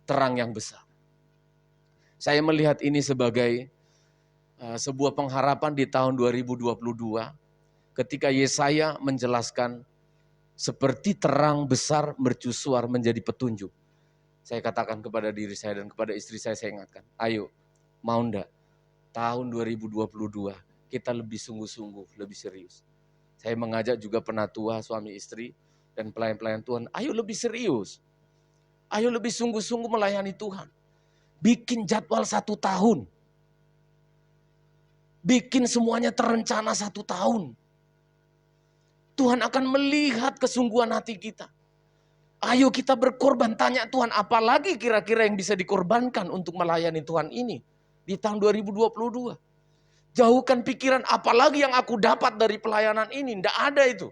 terang yang besar. Saya melihat ini sebagai sebuah pengharapan di tahun 2022 ketika Yesaya menjelaskan seperti terang besar mercusuar menjadi petunjuk. Saya katakan kepada diri saya dan kepada istri saya ingatkan, ayo mau ndak tahun 2022 kita lebih sungguh-sungguh, lebih serius. Saya mengajak juga penatua, suami istri, dan pelayan-pelayan Tuhan, ayo lebih serius. Ayo lebih sungguh-sungguh melayani Tuhan. Bikin jadwal 1 tahun. Bikin semuanya terencana 1 tahun. Tuhan akan melihat kesungguhan hati kita. Ayo kita berkorban, tanya Tuhan, apalagi kira-kira yang bisa dikorbankan untuk melayani Tuhan ini di tahun 2022. Jauhkan pikiran apalagi yang aku dapat dari pelayanan ini, tidak ada itu.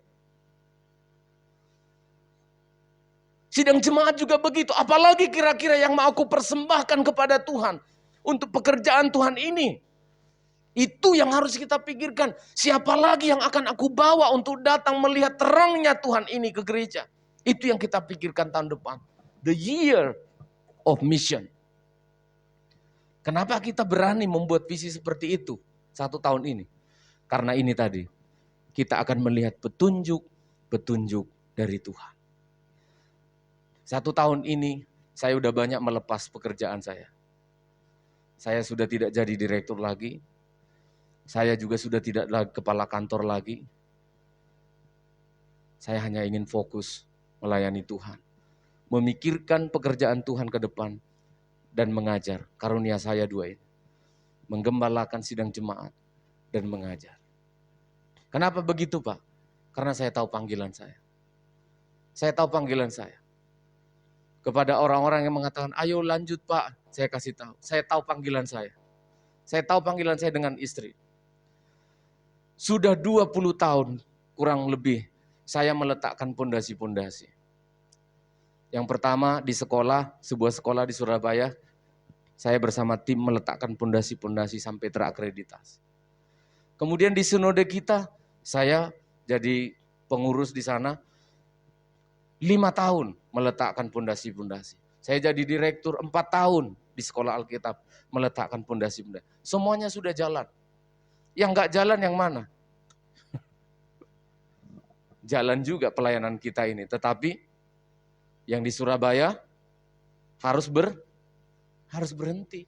Sidang jemaat juga begitu, apalagi kira-kira yang mau aku persembahkan kepada Tuhan untuk pekerjaan Tuhan ini. Itu yang harus kita pikirkan, siapa lagi yang akan aku bawa untuk datang melihat terangnya Tuhan ini ke gereja. Itu yang kita pikirkan tahun depan. The year of mission. Kenapa kita berani membuat visi seperti itu 1 tahun ini? Karena ini tadi, kita akan melihat petunjuk dari Tuhan. 1 tahun ini, saya sudah banyak melepas pekerjaan saya. Saya sudah tidak jadi direktur lagi. Saya juga sudah tidak lagi kepala kantor lagi. Saya hanya ingin fokus melayani Tuhan. Memikirkan pekerjaan Tuhan ke depan. Dan mengajar. Karunia saya 2 ini. Menggembalakan sidang jemaat. Dan mengajar. Kenapa begitu Pak? Karena saya tahu panggilan saya. Saya tahu panggilan saya. Kepada orang-orang yang mengatakan, ayo lanjut Pak, saya kasih tahu. Saya tahu panggilan saya. Saya tahu panggilan saya dengan istri. Sudah 20 tahun kurang lebih saya meletakkan pondasi-pondasi. Yang pertama di sekolah, sebuah sekolah di Surabaya, saya bersama tim meletakkan pondasi-pondasi sampai terakreditasi. Kemudian di sinode kita, saya jadi pengurus di sana, 5 tahun meletakkan pondasi-pondasi. Saya jadi direktur 4 tahun di sekolah Alkitab meletakkan pondasi-pondasi. Semuanya sudah jalan. Yang enggak jalan yang mana? Jalan juga pelayanan kita ini. Tetapi yang di Surabaya harus berhenti.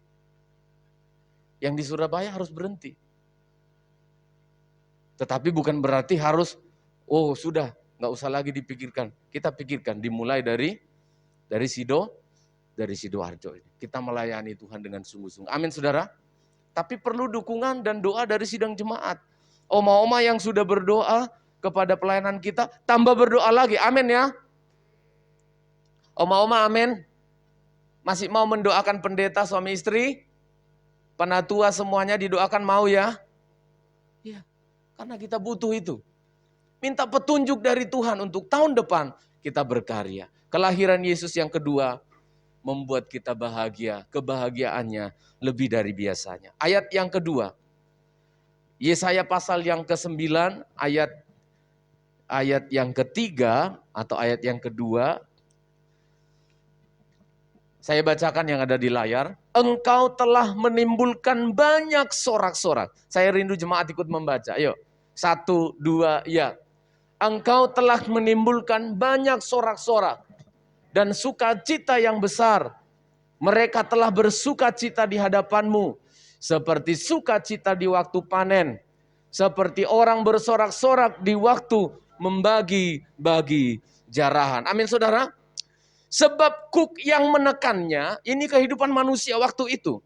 Yang di Surabaya harus berhenti. Tetapi bukan berarti harus, oh sudah, nggak usah lagi dipikirkan. Kita pikirkan dimulai dari Sidoarjo ini. Kita melayani Tuhan dengan sungguh-sungguh. Amin saudara. Tapi perlu dukungan dan doa dari sidang jemaat. Oma-oma yang sudah berdoa kepada pelayanan kita, tambah berdoa lagi. Amin ya. Oma-oma amin. Masih mau mendoakan pendeta suami istri? Penatua semuanya didoakan mau ya? Ya, karena kita butuh itu. Minta petunjuk dari Tuhan untuk tahun depan kita berkarya. Kelahiran Yesus yang kedua membuat kita bahagia. Kebahagiaannya lebih dari biasanya. Ayat yang kedua. Yesaya pasal yang ke-9 ayat yang ketiga atau ayat yang kedua. Saya bacakan yang ada di layar. Engkau telah menimbulkan banyak sorak-sorak. Saya rindu jemaat ikut membaca. Ayo. 1, 2, ya. Engkau telah menimbulkan banyak sorak-sorak dan sukacita yang besar. Mereka telah bersukacita di hadapanmu. Seperti sukacita di waktu panen. Seperti orang bersorak-sorak di waktu membagi-bagi jarahan. Amin saudara. Sebab kuk yang menekannya, ini kehidupan manusia waktu itu.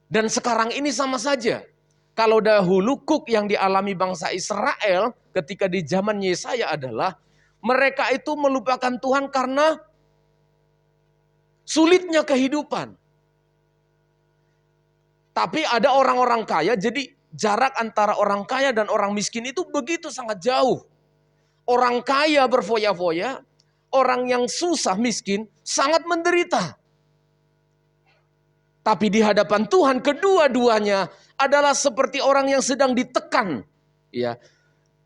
Dan sekarang ini sama saja. Kalau dahulu kuk yang dialami bangsa Israel ketika di zaman Yesaya adalah mereka itu melupakan Tuhan karena sulitnya kehidupan. Tapi ada orang-orang kaya, jadi jarak antara orang kaya dan orang miskin itu begitu sangat jauh. Orang kaya berfoya-foya, orang yang susah miskin sangat menderita. Tapi di hadapan Tuhan kedua-duanya adalah seperti orang yang sedang ditekan. Ya,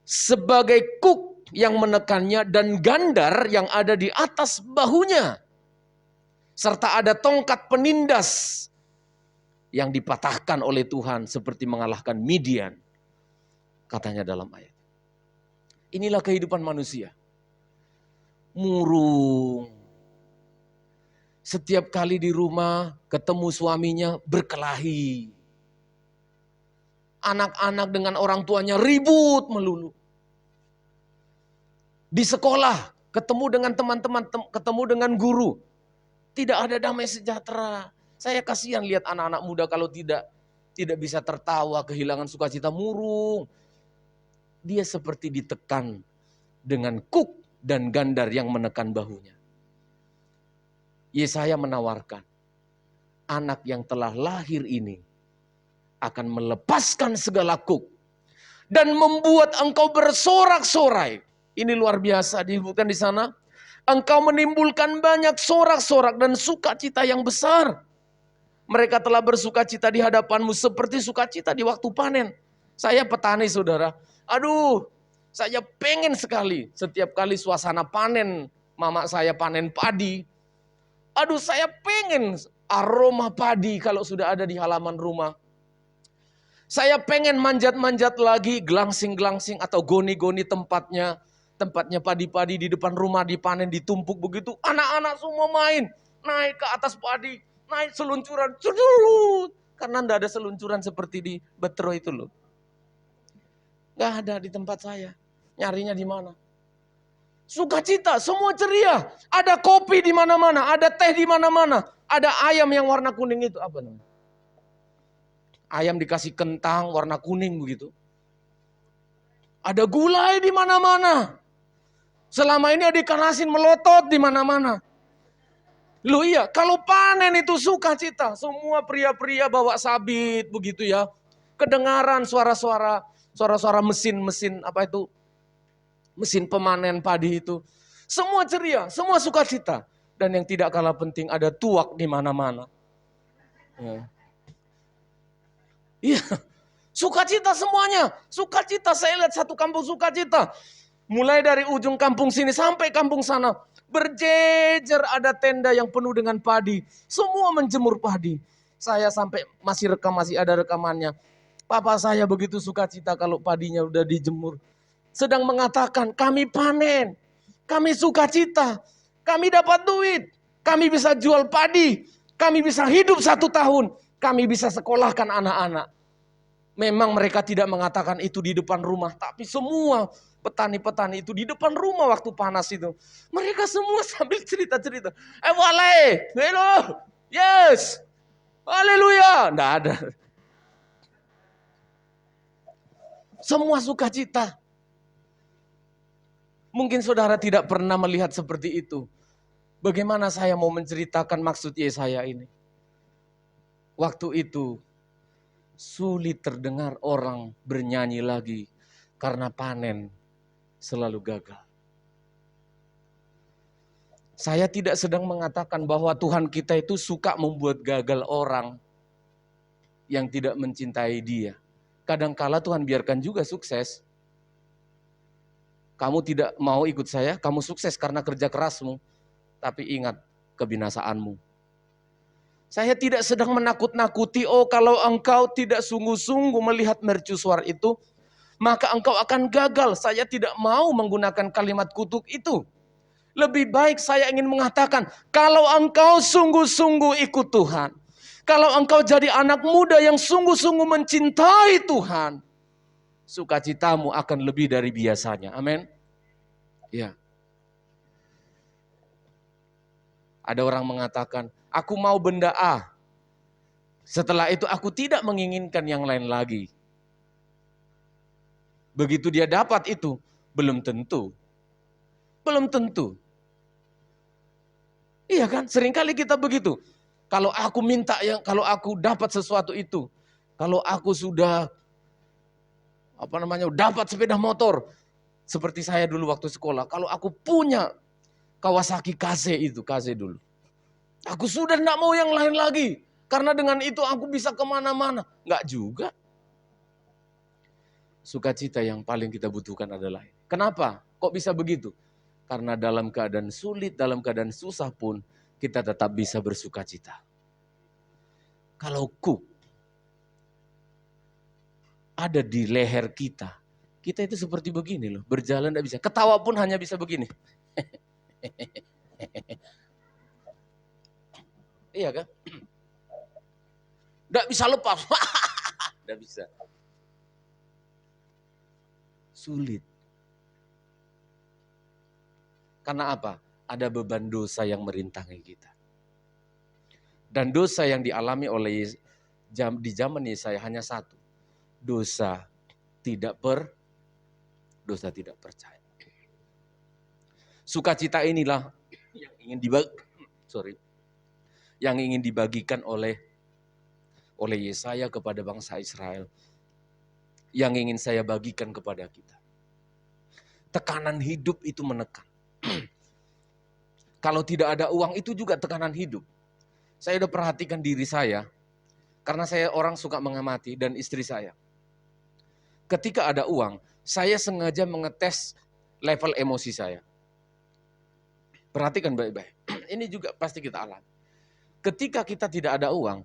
sebagai kuk yang menekannya dan gandar yang ada di atas bahunya. Serta ada tongkat penindas yang dipatahkan oleh Tuhan seperti mengalahkan Midian. Katanya dalam ayat. Inilah kehidupan manusia. Murung. Setiap kali di rumah ketemu suaminya berkelahi. Anak-anak dengan orang tuanya ribut melulu. Di sekolah ketemu dengan teman-teman, ketemu dengan guru. Tidak ada damai sejahtera. Saya kasihan lihat anak-anak muda kalau tidak bisa tertawa, kehilangan sukacita, murung. Dia seperti ditekan dengan kuk dan gandar yang menekan bahunya. Yesaya menawarkan, anak yang telah lahir ini akan melepaskan segala kuk dan membuat engkau bersorak-sorai. Ini luar biasa disebutkan di sana. Engkau menimbulkan banyak sorak-sorak dan sukacita yang besar. Mereka telah bersukacita di hadapanmu seperti sukacita di waktu panen. Saya petani saudara. Aduh, saya pengen sekali setiap kali suasana panen. Mama saya panen padi. Aduh, saya pengen aroma padi kalau sudah ada di halaman rumah. Saya pengen manjat-manjat lagi, gelangsing-gelangsing atau goni-goni tempatnya padi-padi di depan rumah dipanen, ditumpuk begitu. Anak-anak semua main, naik ke atas padi, naik seluncuran, karena tidak ada seluncuran seperti di Betro itu loh. Gak ada di tempat saya, nyarinya di mana? Sukacita, semua ceria. Ada kopi di mana-mana, ada teh di mana-mana, ada ayam yang warna kuning itu apa namanya? Ayam dikasih kentang warna kuning begitu. Ada gulai di mana-mana. Selama ini ada ikan asin melotot di mana-mana. Loh iya, kalau panen itu sukacita. Semua pria-pria bawa sabit begitu ya. Kedengaran suara-suara mesin apa itu? Mesin pemanen padi itu. Semua ceria, semua sukacita. Dan yang tidak kalah penting ada tuak di mana-mana. Iya, sukacita semuanya. Sukacita, saya lihat satu kampung sukacita. Mulai dari ujung kampung sini sampai kampung sana. Berjejer ada tenda yang penuh dengan padi. Semua menjemur padi. Saya sampai masih ada rekamannya. Papa saya begitu sukacita kalau padinya udah dijemur. Sedang mengatakan, kami panen, kami sukacita, kami dapat duit, kami bisa jual padi, kami bisa hidup 1 tahun, kami bisa sekolahkan anak-anak. Memang mereka tidak mengatakan itu di depan rumah, tapi semua petani-petani itu di depan rumah waktu panas itu. Mereka semua sambil cerita-cerita. Wale, hello, yes, haleluya. Nggak ada. Semua sukacita. Mungkin saudara tidak pernah melihat seperti itu. Bagaimana saya mau menceritakan maksud Yesaya ini? Waktu itu sulit terdengar orang bernyanyi lagi karena panen selalu gagal. Saya tidak sedang mengatakan bahwa Tuhan kita itu suka membuat gagal orang yang tidak mencintai Dia. Kadangkala Tuhan biarkan juga sukses. Kamu tidak mau ikut saya, kamu sukses karena kerja kerasmu. Tapi ingat kebinasaanmu. Saya tidak sedang menakut-nakuti, kalau engkau tidak sungguh-sungguh melihat mercusuar itu, maka engkau akan gagal. Saya tidak mau menggunakan kalimat kutuk itu. Lebih baik saya ingin mengatakan, kalau engkau sungguh-sungguh ikut Tuhan, kalau engkau jadi anak muda yang sungguh-sungguh mencintai Tuhan, sukacitamu akan lebih dari biasanya. Amin. Ya. Ada orang mengatakan, aku mau benda A. Setelah itu aku tidak menginginkan yang lain lagi. Begitu dia dapat itu, belum tentu. Belum tentu. Iya kan? Seringkali kita begitu. Kalau aku minta kalau aku dapat sesuatu itu, kalau aku sudah dapat sepeda motor, seperti saya dulu waktu sekolah, kalau aku punya Kawasaki KZ dulu. Aku sudah tidak mau yang lain lagi. Karena dengan itu aku bisa kemana-mana. Enggak juga. Sukacita yang paling kita butuhkan adalah. Kenapa? Kok bisa begitu? Karena dalam keadaan sulit, dalam keadaan susah pun, kita tetap bisa bersukacita. Kalau kuk ada di leher kita itu seperti begini loh. Berjalan tidak bisa. Ketawa pun hanya bisa begini. Iya kan? Tidak bisa lepas. Tidak bisa. Sulit. Karena apa? Ada beban dosa yang merintangi kita. Dan dosa yang dialami oleh di zaman Yesaya hanya satu. Dosa tidak percaya. Sukacita inilah yang ingin dibagikan oleh Yesaya kepada bangsa Israel. Yang ingin saya bagikan kepada kita. Tekanan hidup itu menekan. Kalau tidak ada uang itu juga tekanan hidup. Saya sudah perhatikan diri saya, karena saya orang suka mengamati dan istri saya. Ketika ada uang, saya sengaja mengetes level emosi saya. Perhatikan baik-baik. Ini juga pasti kita alami. Ketika kita tidak ada uang,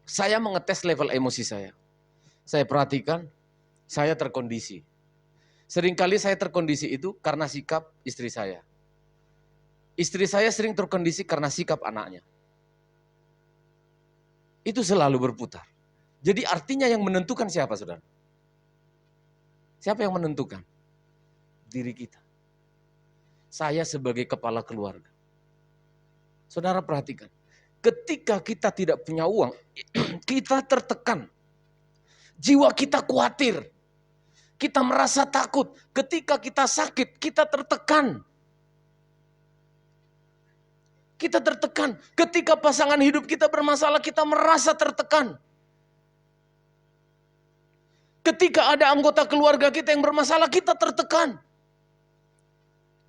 saya mengetes level emosi saya. Saya perhatikan, saya terkondisi. Seringkali saya terkondisi itu karena sikap istri saya. Istri saya sering terkondisi karena sikap anaknya. Itu selalu berputar. Jadi artinya yang menentukan siapa, saudara? Siapa yang menentukan? Diri kita. Saya sebagai kepala keluarga. Saudara perhatikan. Ketika kita tidak punya uang, kita tertekan. Jiwa kita khawatir. Kita merasa takut. Ketika kita sakit, kita tertekan. Kita tertekan. Ketika pasangan hidup kita bermasalah, kita merasa tertekan. Ketika ada anggota keluarga kita yang bermasalah, kita tertekan.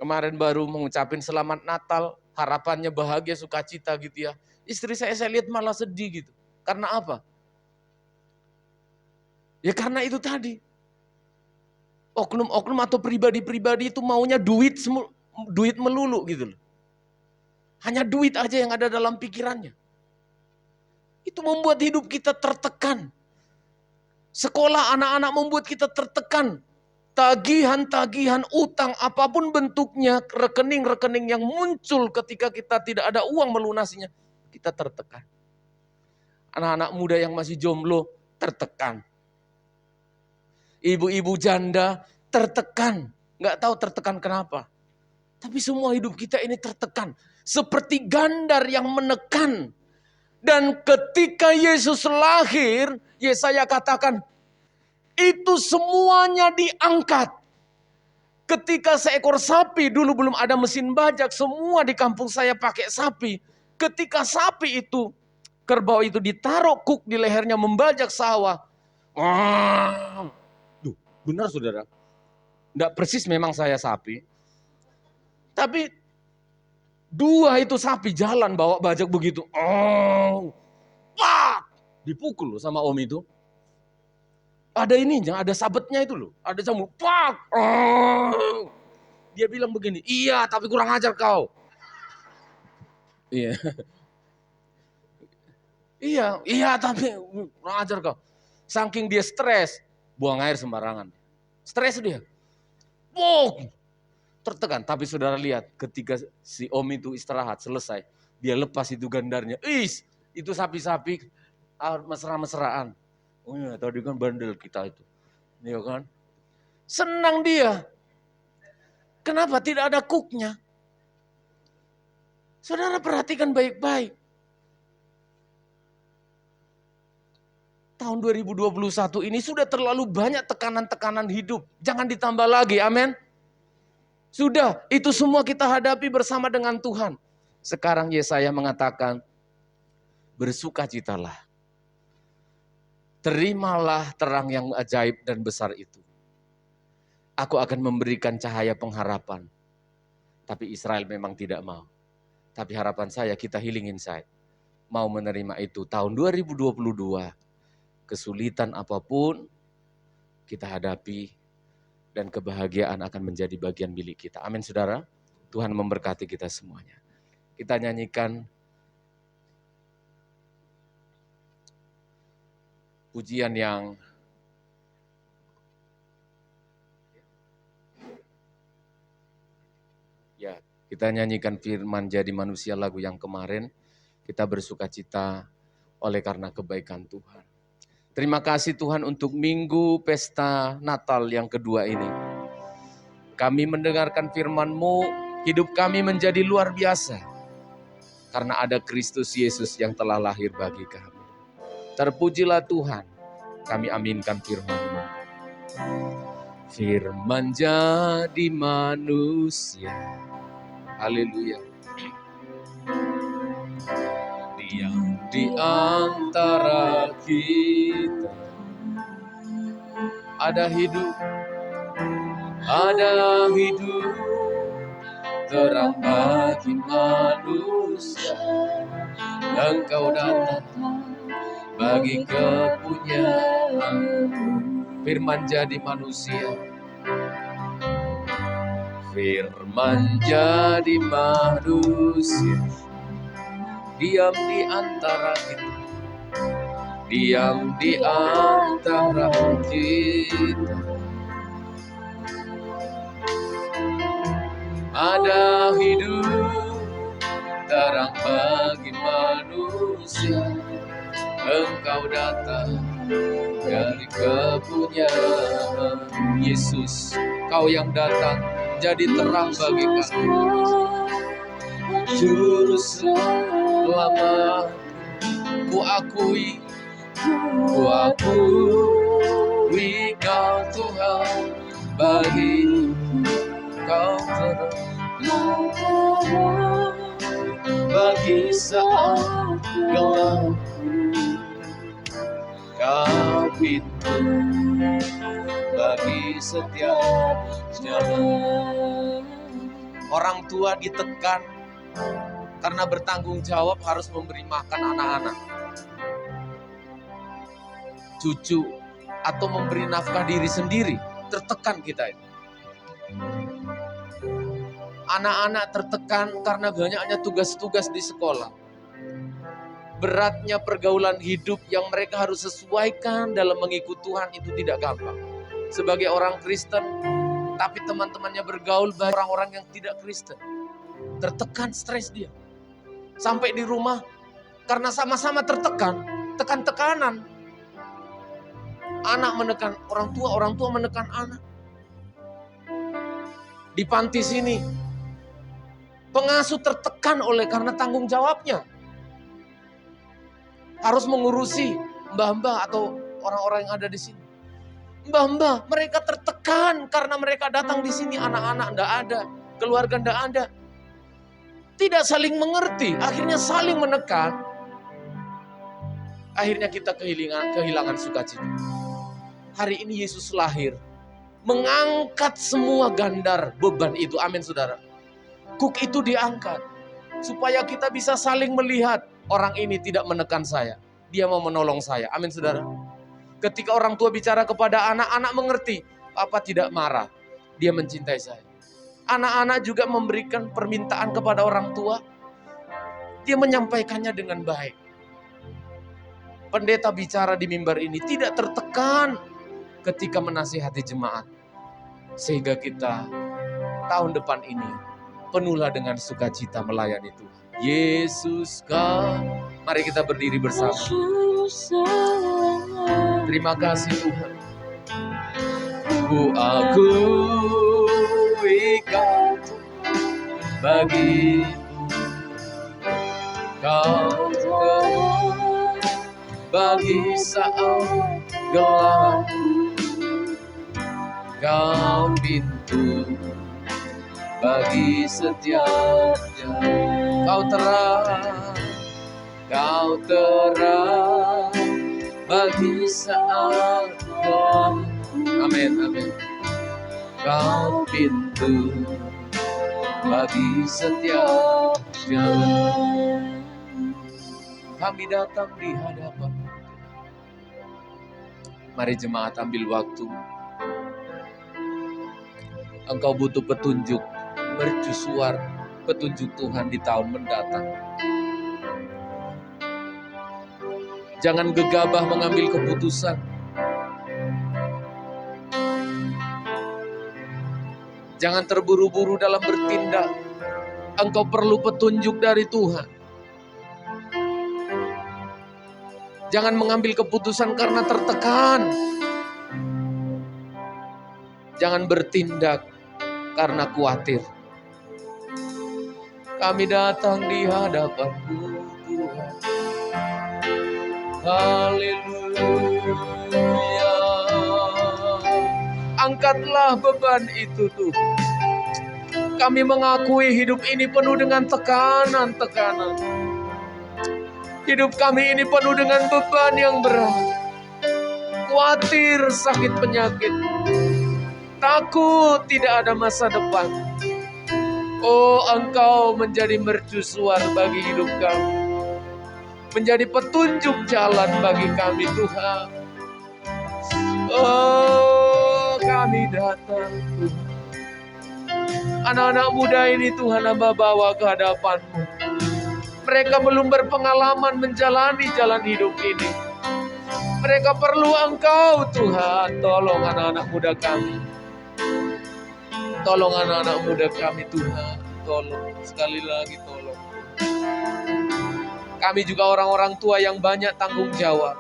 Kemarin baru mengucapin selamat Natal, harapannya bahagia, sukacita gitu ya. Istri saya lihat malah sedih gitu. Karena apa? Ya karena itu tadi. Oknum-oknum atau pribadi-pribadi itu maunya duit melulu gitu loh. Hanya duit aja yang ada dalam pikirannya. Itu membuat hidup kita tertekan. Sekolah anak-anak membuat kita tertekan. Tagihan-tagihan, utang, apapun bentuknya, rekening-rekening yang muncul ketika kita tidak ada uang melunasinya, kita tertekan. Anak-anak muda yang masih jomblo, tertekan. Ibu-ibu janda, tertekan. Nggak tahu tertekan kenapa. Tapi semua hidup kita ini tertekan. Seperti gandar yang menekan. Dan ketika Yesus lahir, Yesaya katakan, itu semuanya diangkat. Ketika seekor sapi, dulu belum ada mesin bajak, semua di kampung saya pakai sapi. Ketika sapi itu, kerbau itu ditaruh kuk di lehernya membajak sawah. Duh, benar saudara. Nggak persis memang saya sapi. Tapi dua itu sapi jalan bawa bajak begitu. Dipukul loh sama om itu. Ada ininya, ada sabetnya itu loh. Ada cambuk. Dia bilang begini, iya tapi kurang ajar kau. Iya. Iya tapi kurang ajar kau. Saking dia stres, buang air sembarangan. Stres dia. Tertekan. Tapi saudara lihat, ketika si om itu istirahat, selesai. Dia lepas itu gandarnya. Itu sapi-sapi mesra-mesraan. Oh iya, tadi kan bandel kita itu. Iya kan? Senang dia. Kenapa? Tidak ada kuknya. Saudara perhatikan baik-baik. Tahun 2021 ini sudah terlalu banyak tekanan-tekanan hidup. Jangan ditambah lagi, amin. Sudah, itu semua kita hadapi bersama dengan Tuhan. Sekarang Yesaya mengatakan, bersukacitalah. Terimalah terang yang ajaib dan besar itu. Aku akan memberikan cahaya pengharapan. Tapi Israel memang tidak mau. Tapi harapan saya, kita Healing Insight mau menerima itu. Tahun 2022, kesulitan apapun kita hadapi dan kebahagiaan akan menjadi bagian milik kita. Amin saudara. Tuhan memberkati kita semuanya. Kita nyanyikan pujian yang kita nyanyikan firman jadi manusia, lagu yang kemarin. Kita bersukacita oleh karena kebaikan Tuhan. Terima kasih Tuhan untuk minggu pesta Natal yang kedua ini. Kami mendengarkan firman-Mu, hidup kami menjadi luar biasa. Karena ada Kristus Yesus yang telah lahir bagi kami. Terpujilah Tuhan, kami aminkan firman-Mu. Firman jadi manusia. Haleluya. Diam di antara kita. Ada hidup terang bagi manusia. Engkau datang bagi kepunyaan. Firman jadi manusia. Firman jadi manusia. Diam di antara kita. Diam di antara kita. Ada hidup terang bagi manusia. Engkau datang dari kepunyaan Yesus. Kau yang datang jadi terang bagi kami. Juru selamat, ku akui Kau Tuhan, bagi Kau terang, bagi saat gelap Kau pintu, bagi setiap jalan. Orang tua ditekan karena bertanggung jawab harus memberi makan anak-anak, cucu, atau memberi nafkah diri sendiri. Tertekan kita ini. Anak-anak tertekan karena banyaknya tugas-tugas di sekolah. Beratnya pergaulan hidup yang mereka harus sesuaikan dalam mengikut Tuhan itu tidak gampang. Sebagai orang Kristen, tapi teman-temannya bergaul dengan orang-orang yang tidak Kristen. Tertekan, stres dia. Sampai di rumah, karena sama-sama tertekan, tekan-tekanan. Anak menekan orang tua menekan anak. Di panti sini, pengasuh tertekan oleh karena tanggung jawabnya. Harus mengurusi mbah-mbah atau orang-orang yang ada di sini. Mbah-mbah, mereka tertekan karena mereka datang di sini, anak-anak enggak ada, keluarga enggak ada. Tidak saling mengerti, akhirnya saling menekan. Akhirnya kita kehilangan sukacita. Hari ini Yesus lahir, mengangkat semua gandar beban itu. Amin saudara. Kuk itu diangkat, supaya kita bisa saling melihat. Orang ini tidak menekan saya, dia mau menolong saya. Amin saudara. Ketika orang tua bicara kepada anak, anak mengerti. Papa tidak marah, dia mencintai saya. Anak-anak juga memberikan permintaan kepada orang tua. Dia menyampaikannya dengan baik. Pendeta bicara di mimbar ini tidak tertekan ketika menasihati jemaat. Sehingga kita tahun depan ini penuhlah dengan sukacita melayani Tuhan. Yesus kau. Mari kita berdiri bersama. Terima kasih Tuhan. Ku akui Kau bagi Kau terang bagi saat gelap, Kau pintu bagi setiap jalan. Kau terang bagi saat gelap. Amin, amin. Kau pintu bagi setiap jalan. Kami datang di hadapan. Mari jemaat ambil waktu. Engkau butuh petunjuk, mercusuar petunjuk Tuhan di tahun mendatang. Jangan gegabah mengambil keputusan. Jangan terburu-buru dalam bertindak. Engkau perlu petunjuk dari Tuhan. Jangan mengambil keputusan karena tertekan. Jangan bertindak karena khawatir. Kami datang di hadapan-Mu, Tuhan. Haleluya. Angkatlah beban itu, Tuhan. Kami mengakui hidup ini penuh dengan tekanan-tekanan. Hidup kami ini penuh dengan beban yang berat. Khawatir sakit penyakit. Takut tidak ada masa depan. Oh, Engkau menjadi mercusuar bagi hidup kami. Menjadi petunjuk jalan bagi kami, Tuhan. Oh, kami datang, Tuhan. Anak-anak muda ini Tuhan hamba bawa ke hadapan-Mu. Mereka belum berpengalaman menjalani jalan hidup ini. Mereka perlu Engkau, Tuhan. Tolong anak-anak muda kami. Tolong anak-anak muda kami, Tuhan. Tolong, sekali lagi tolong. Kami juga orang-orang tua yang banyak tanggung jawab.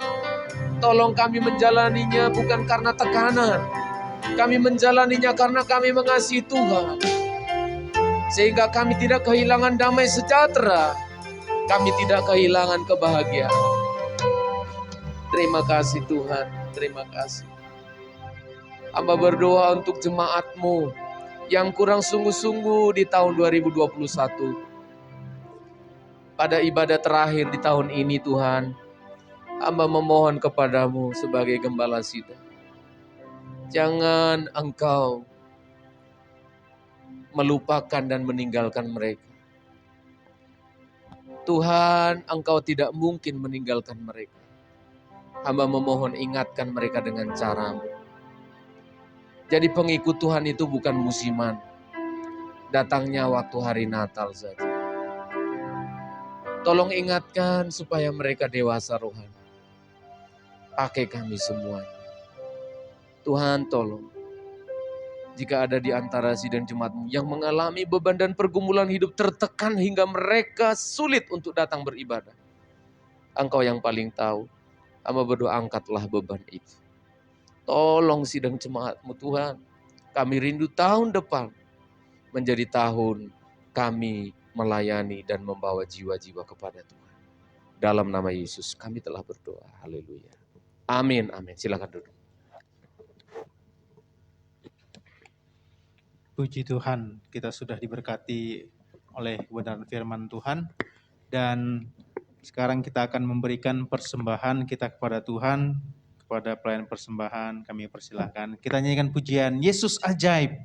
Tolong kami menjalaninya bukan karena tekanan. Kami menjalaninya karena kami mengasihi Tuhan. Sehingga kami tidak kehilangan damai sejahtera. Kami tidak kehilangan kebahagiaan. Terima kasih Tuhan, terima kasih. Hamba berdoa untuk jemaat-Mu yang kurang sungguh-sungguh di tahun 2021. Pada ibadah terakhir di tahun ini Tuhan, hamba memohon kepadamu sebagai gembala sidang. Jangan Engkau melupakan dan meninggalkan mereka. Tuhan, Engkau tidak mungkin meninggalkan mereka. Hamba memohon ingatkan mereka dengan cara-Mu. Jadi pengikut Tuhan itu bukan musiman. Datangnya waktu hari Natal saja. Tolong ingatkan supaya mereka dewasa rohani. Pakai kami semuanya. Tuhan tolong. Jika ada di antara sidang jemaat-Mu yang mengalami beban dan pergumulan hidup tertekan hingga mereka sulit untuk datang beribadah. Engkau yang paling tahu. Hamba berdoa angkatlah beban itu. Tolong sidang jemaat-Mu Tuhan. Kami rindu tahun depan menjadi tahun kami melayani dan membawa jiwa-jiwa kepada Tuhan. Dalam nama Yesus kami telah berdoa. Haleluya. Amin, amin. Silakan duduk. Puji Tuhan, kita sudah diberkati oleh kebenaran firman Tuhan. Dan sekarang kita akan memberikan persembahan kita kepada Tuhan. Kepada pelayan persembahan kami persilahkan. Kita nyanyikan pujian Yesus Ajaib.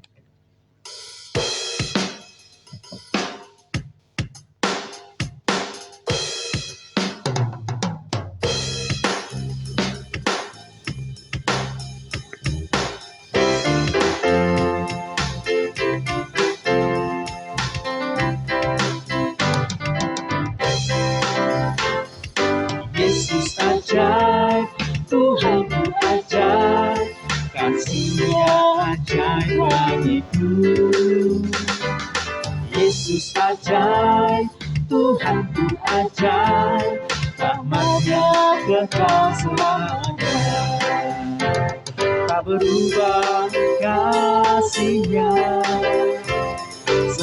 Yesus ajaib, Tuhan ku ajaib, kasih-Nya ajaib bagiku. Yesus ajaib, Tuhan ku ajaib, rahmat-Nya kekal selamanya. Tak berubah kasih-Nya,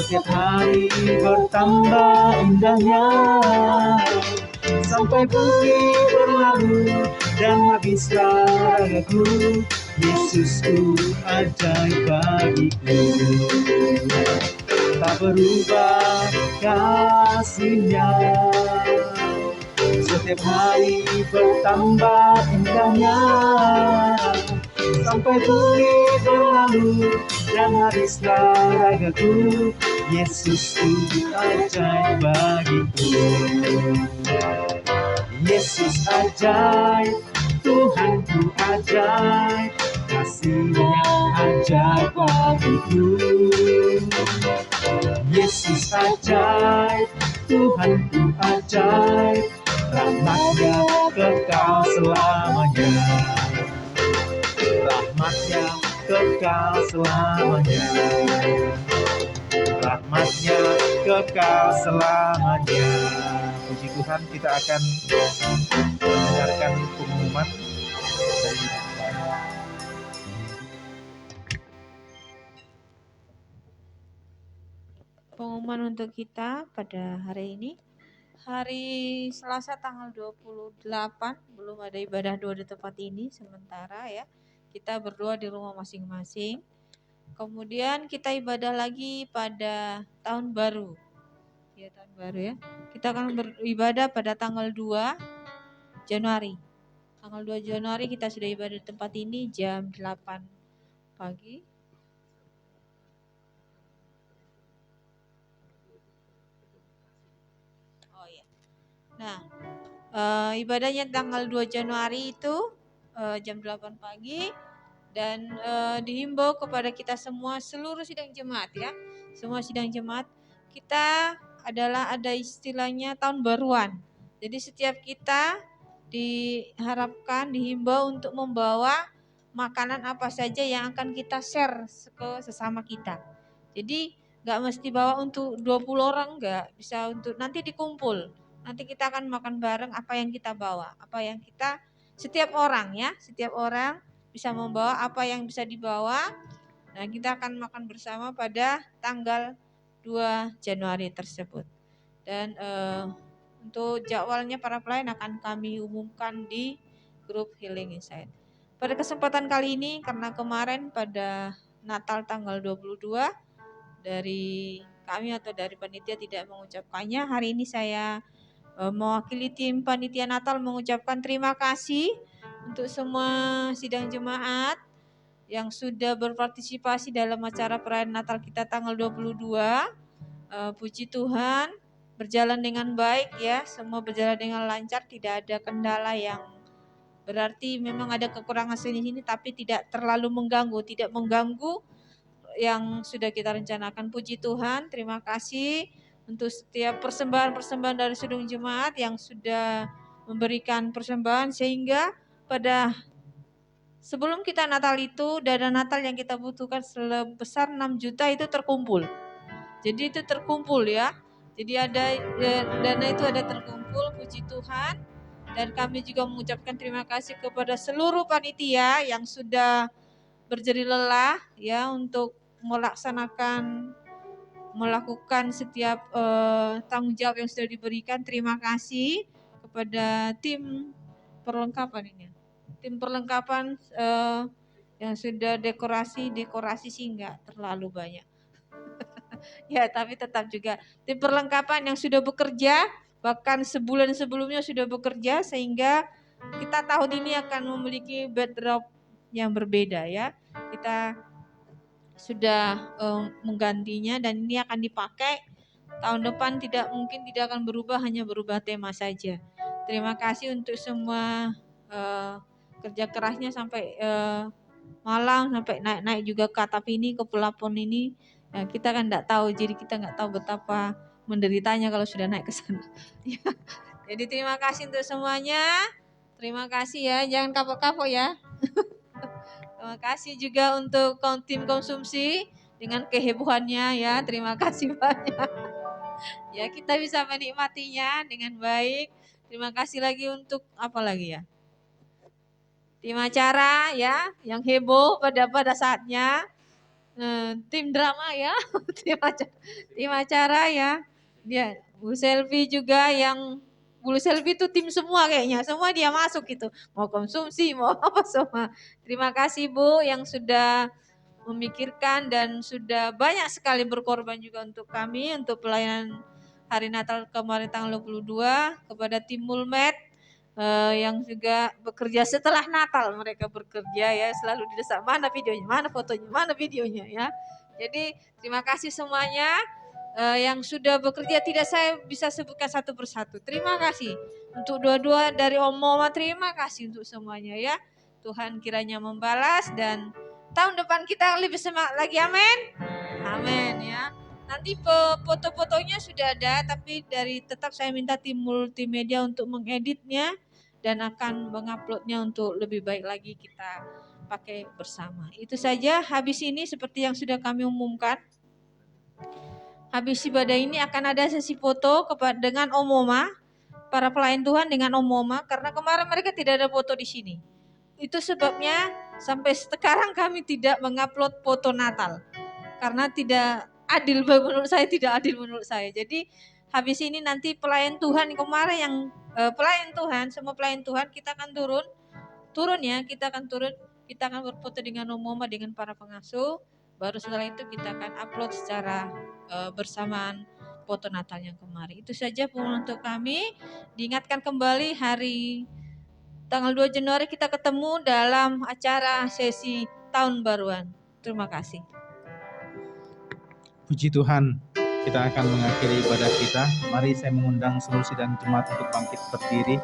Setiap hari bertambah indahnya, sampai bumi berlalu dan habislah ragaku. Yesusku ajaib bagiku, tak berubah kasih-Nya. Setiap hari bertambah indahnya, sampai bumi berlalu dan habislah ragaku. Yesusku ajaib bagiku. Yesus ajaib, Tuhanku ajaib, kasih-Nya ajaib bagiku. Yesus ajaib, Tuhanku ajaib, rahmat-Nya kekal selamanya. Rahmat-Nya kekal selamanya. Rahmat-Nya kekal selamanya. Puji Tuhan, kita akan mendengarkan pengumuman dari Pengumuman untuk kita pada hari ini. Hari Selasa tanggal 28 belum ada ibadah doa di tempat ini sementara ya. Kita berdoa di rumah masing-masing. Kemudian kita ibadah lagi pada tahun baru. Ya, tahun baru ya. Kita akan beribadah pada tanggal 2 Januari. Tanggal 2 Januari kita sudah ibadah di tempat ini jam 8 pagi. Oh ya. Nah, ibadahnya tanggal 2 Januari itu jam 8 pagi dan dihimbau kepada kita semua seluruh sidang jemaat ya. Semua sidang jemaat kita adalah ada istilahnya tahun baruan. Jadi setiap kita diharapkan dihimbau untuk membawa makanan apa saja yang akan kita share ke sesama kita. Jadi nggak mesti bawa untuk 20 orang, nggak bisa untuk nanti dikumpul. Nanti kita akan makan bareng apa yang kita bawa, apa yang kita setiap orang ya, setiap orang bisa membawa apa yang bisa dibawa. Nah, kita akan makan bersama pada tanggal 2 Januari tersebut. Dan untuk jadwalnya para pelayan akan kami umumkan di grup Healing Insight. Pada kesempatan kali ini karena kemarin pada Natal tanggal 22 dari kami atau dari panitia tidak mengucapkannya, hari ini saya mewakili tim panitia Natal mengucapkan terima kasih untuk semua sidang jemaat yang sudah berpartisipasi dalam acara perayaan Natal kita tanggal 22. Puji Tuhan berjalan dengan baik ya, semua berjalan dengan lancar, tidak ada kendala yang berarti memang ada kekurangan sini-sini tapi tidak terlalu mengganggu, tidak mengganggu yang sudah kita rencanakan. Puji Tuhan, terima kasih untuk setiap persembahan-persembahan dari seluruh jemaat yang sudah memberikan persembahan sehingga pada sebelum kita Natal itu dana Natal yang kita butuhkan sebesar 6 juta itu terkumpul. Jadi itu terkumpul ya. Jadi ada dana itu ada terkumpul, puji Tuhan. Dan kami juga mengucapkan terima kasih kepada seluruh panitia yang sudah berjerih lelah ya untuk melakukan setiap tanggung jawab yang sudah diberikan. Terima kasih kepada tim perlengkapan ini. Tim perlengkapan yang sudah dekorasi sih enggak terlalu banyak. Ya, tapi tetap juga tim perlengkapan yang sudah bekerja, bahkan sebulan sebelumnya sudah bekerja sehingga kita tahun ini akan memiliki backdrop yang berbeda ya. Kita sudah menggantinya dan ini akan dipakai tahun depan, tidak akan berubah, hanya berubah tema saja. Terima kasih untuk semua kerja kerasnya sampai malam, sampai naik juga ke atap ini, ke pelapon ini. Ya, kita kan enggak tahu, jadi kita enggak tahu betapa menderitanya kalau sudah naik ke sana. Jadi terima kasih untuk semuanya. Terima kasih ya, jangan kapok-kapok ya. Terima kasih juga untuk tim konsumsi dengan kehebohannya ya. Terima kasih banyak. Ya, kita bisa menikmatinya dengan baik. Terima kasih lagi untuk apa lagi ya? Tim acara ya, yang heboh pada saatnya. tim drama ya, tim acara ya. Dia Bu Selvi juga yang Bu Selvi itu tim semua kayaknya, semua dia masuk gitu. Mau konsumsi, mau apa semua. Terima kasih Bu yang sudah memikirkan dan sudah banyak sekali berkorban juga untuk kami, untuk pelayanan hari Natal kemarin tanggal 22, kepada tim Mulmed yang juga bekerja setelah Natal, mereka bekerja ya, selalu didesak mana videonya, mana fotonya, mana videonya ya. Jadi terima kasih semuanya yang sudah bekerja, tidak saya bisa sebutkan satu persatu. Terima kasih untuk dua-dua dari Om Moma, terima kasih untuk semuanya ya. Tuhan kiranya membalas dan tahun depan kita lebih semangat lagi, amin. Amin ya. Nanti foto-fotonya sudah ada, tapi tetap saya minta tim multimedia untuk mengeditnya dan akan menguploadnya untuk lebih baik lagi kita pakai bersama. Itu saja, habis ini seperti yang sudah kami umumkan. Habis ibadah ini akan ada sesi foto dengan Om Moma, para pelayan Tuhan dengan Om Moma, karena kemarin mereka tidak ada foto di sini. Itu sebabnya sampai sekarang kami tidak mengupload foto Natal. Karena tidak adil menurut saya, tidak adil menurut saya. Jadi habis ini nanti pelayan Tuhan kemarin yang pelayan Tuhan, semua pelayan Tuhan kita akan turun ya, kita akan berfoto dengan Om Moma, dengan para pengasuh. Baru setelah itu kita akan upload secara bersamaan foto Natal yang kemarin. Itu saja untuk kami. Diingatkan kembali hari tanggal 2 Januari kita ketemu dalam acara sesi tahun baruan. Terima kasih. Puji Tuhan, kita akan mengakhiri ibadah kita. Mari saya mengundang seluruh sidang jemaat untuk bangkit berdiri.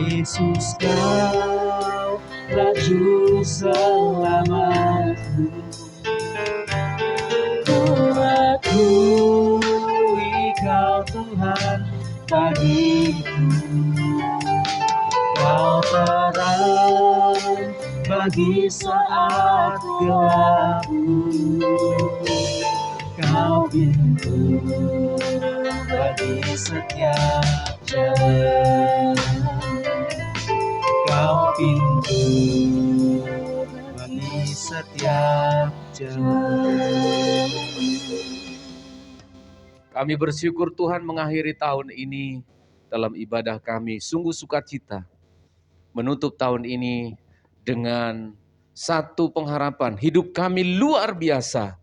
Yesus, Kau Raju selamatku, ku akui Kau Tuhan bagiku. Kau terang bagi saat gelapku, Kau pintu bagi setiap jalan, Kau pintu bagi setiap jalan. Kami bersyukur Tuhan mengakhiri tahun ini dalam ibadah kami sungguh sukacita. Menutup tahun ini dengan satu pengharapan, hidup kami luar biasa.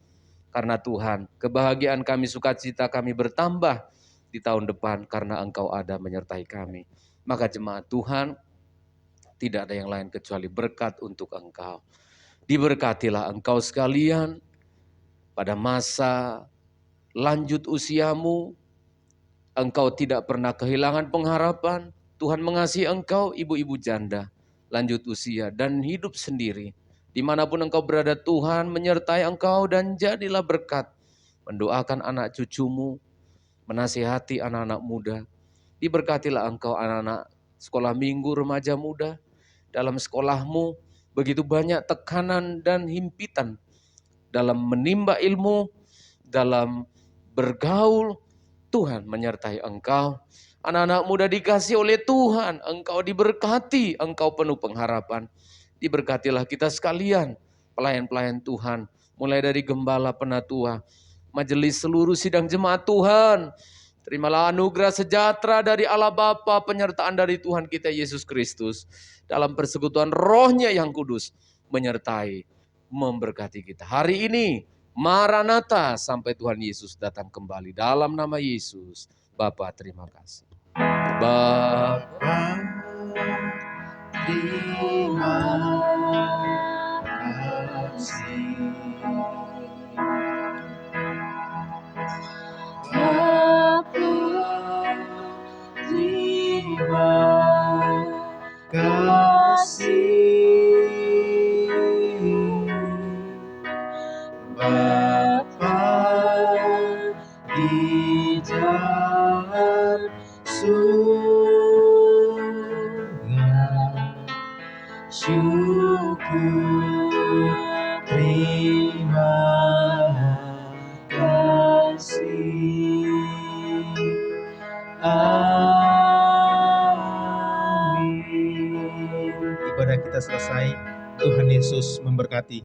Karena Tuhan, kebahagiaan kami, sukacita kami bertambah di tahun depan karena Engkau ada menyertai kami. Maka jemaat Tuhan, tidak ada yang lain kecuali berkat untuk Engkau. Diberkatilah Engkau sekalian pada masa lanjut usiamu. Engkau tidak pernah kehilangan pengharapan. Tuhan mengasihi engkau, ibu-ibu janda, lanjut usia dan hidup sendiri. Dimanapun engkau berada, Tuhan menyertai engkau dan jadilah berkat. Mendoakan anak cucumu, menasihati anak-anak muda. Diberkatilah engkau anak-anak sekolah minggu, remaja muda. Dalam sekolahmu begitu banyak tekanan dan himpitan. Dalam menimba ilmu, dalam bergaul, Tuhan menyertai engkau. Anak-anak muda dikasih oleh Tuhan, engkau diberkati, engkau penuh pengharapan. Diberkatilah kita sekalian, pelayan-pelayan Tuhan, mulai dari gembala, penatua, majelis seluruh sidang jemaat Tuhan. Terimalah anugerah sejahtera dari Allah Bapa, penyertaan dari Tuhan kita Yesus Kristus, dalam persekutuan Roh-Nya yang kudus, menyertai, memberkati kita. Hari ini, Maranatha, sampai Tuhan Yesus datang kembali. Dalam nama Yesus, Bapa terima kasih. Bapa, terima kasih. Bapa, terima kasih. Bapa di dalam surga, syukur terima kasih. Amin. kita selesai. Tuhan Yesus memberkati.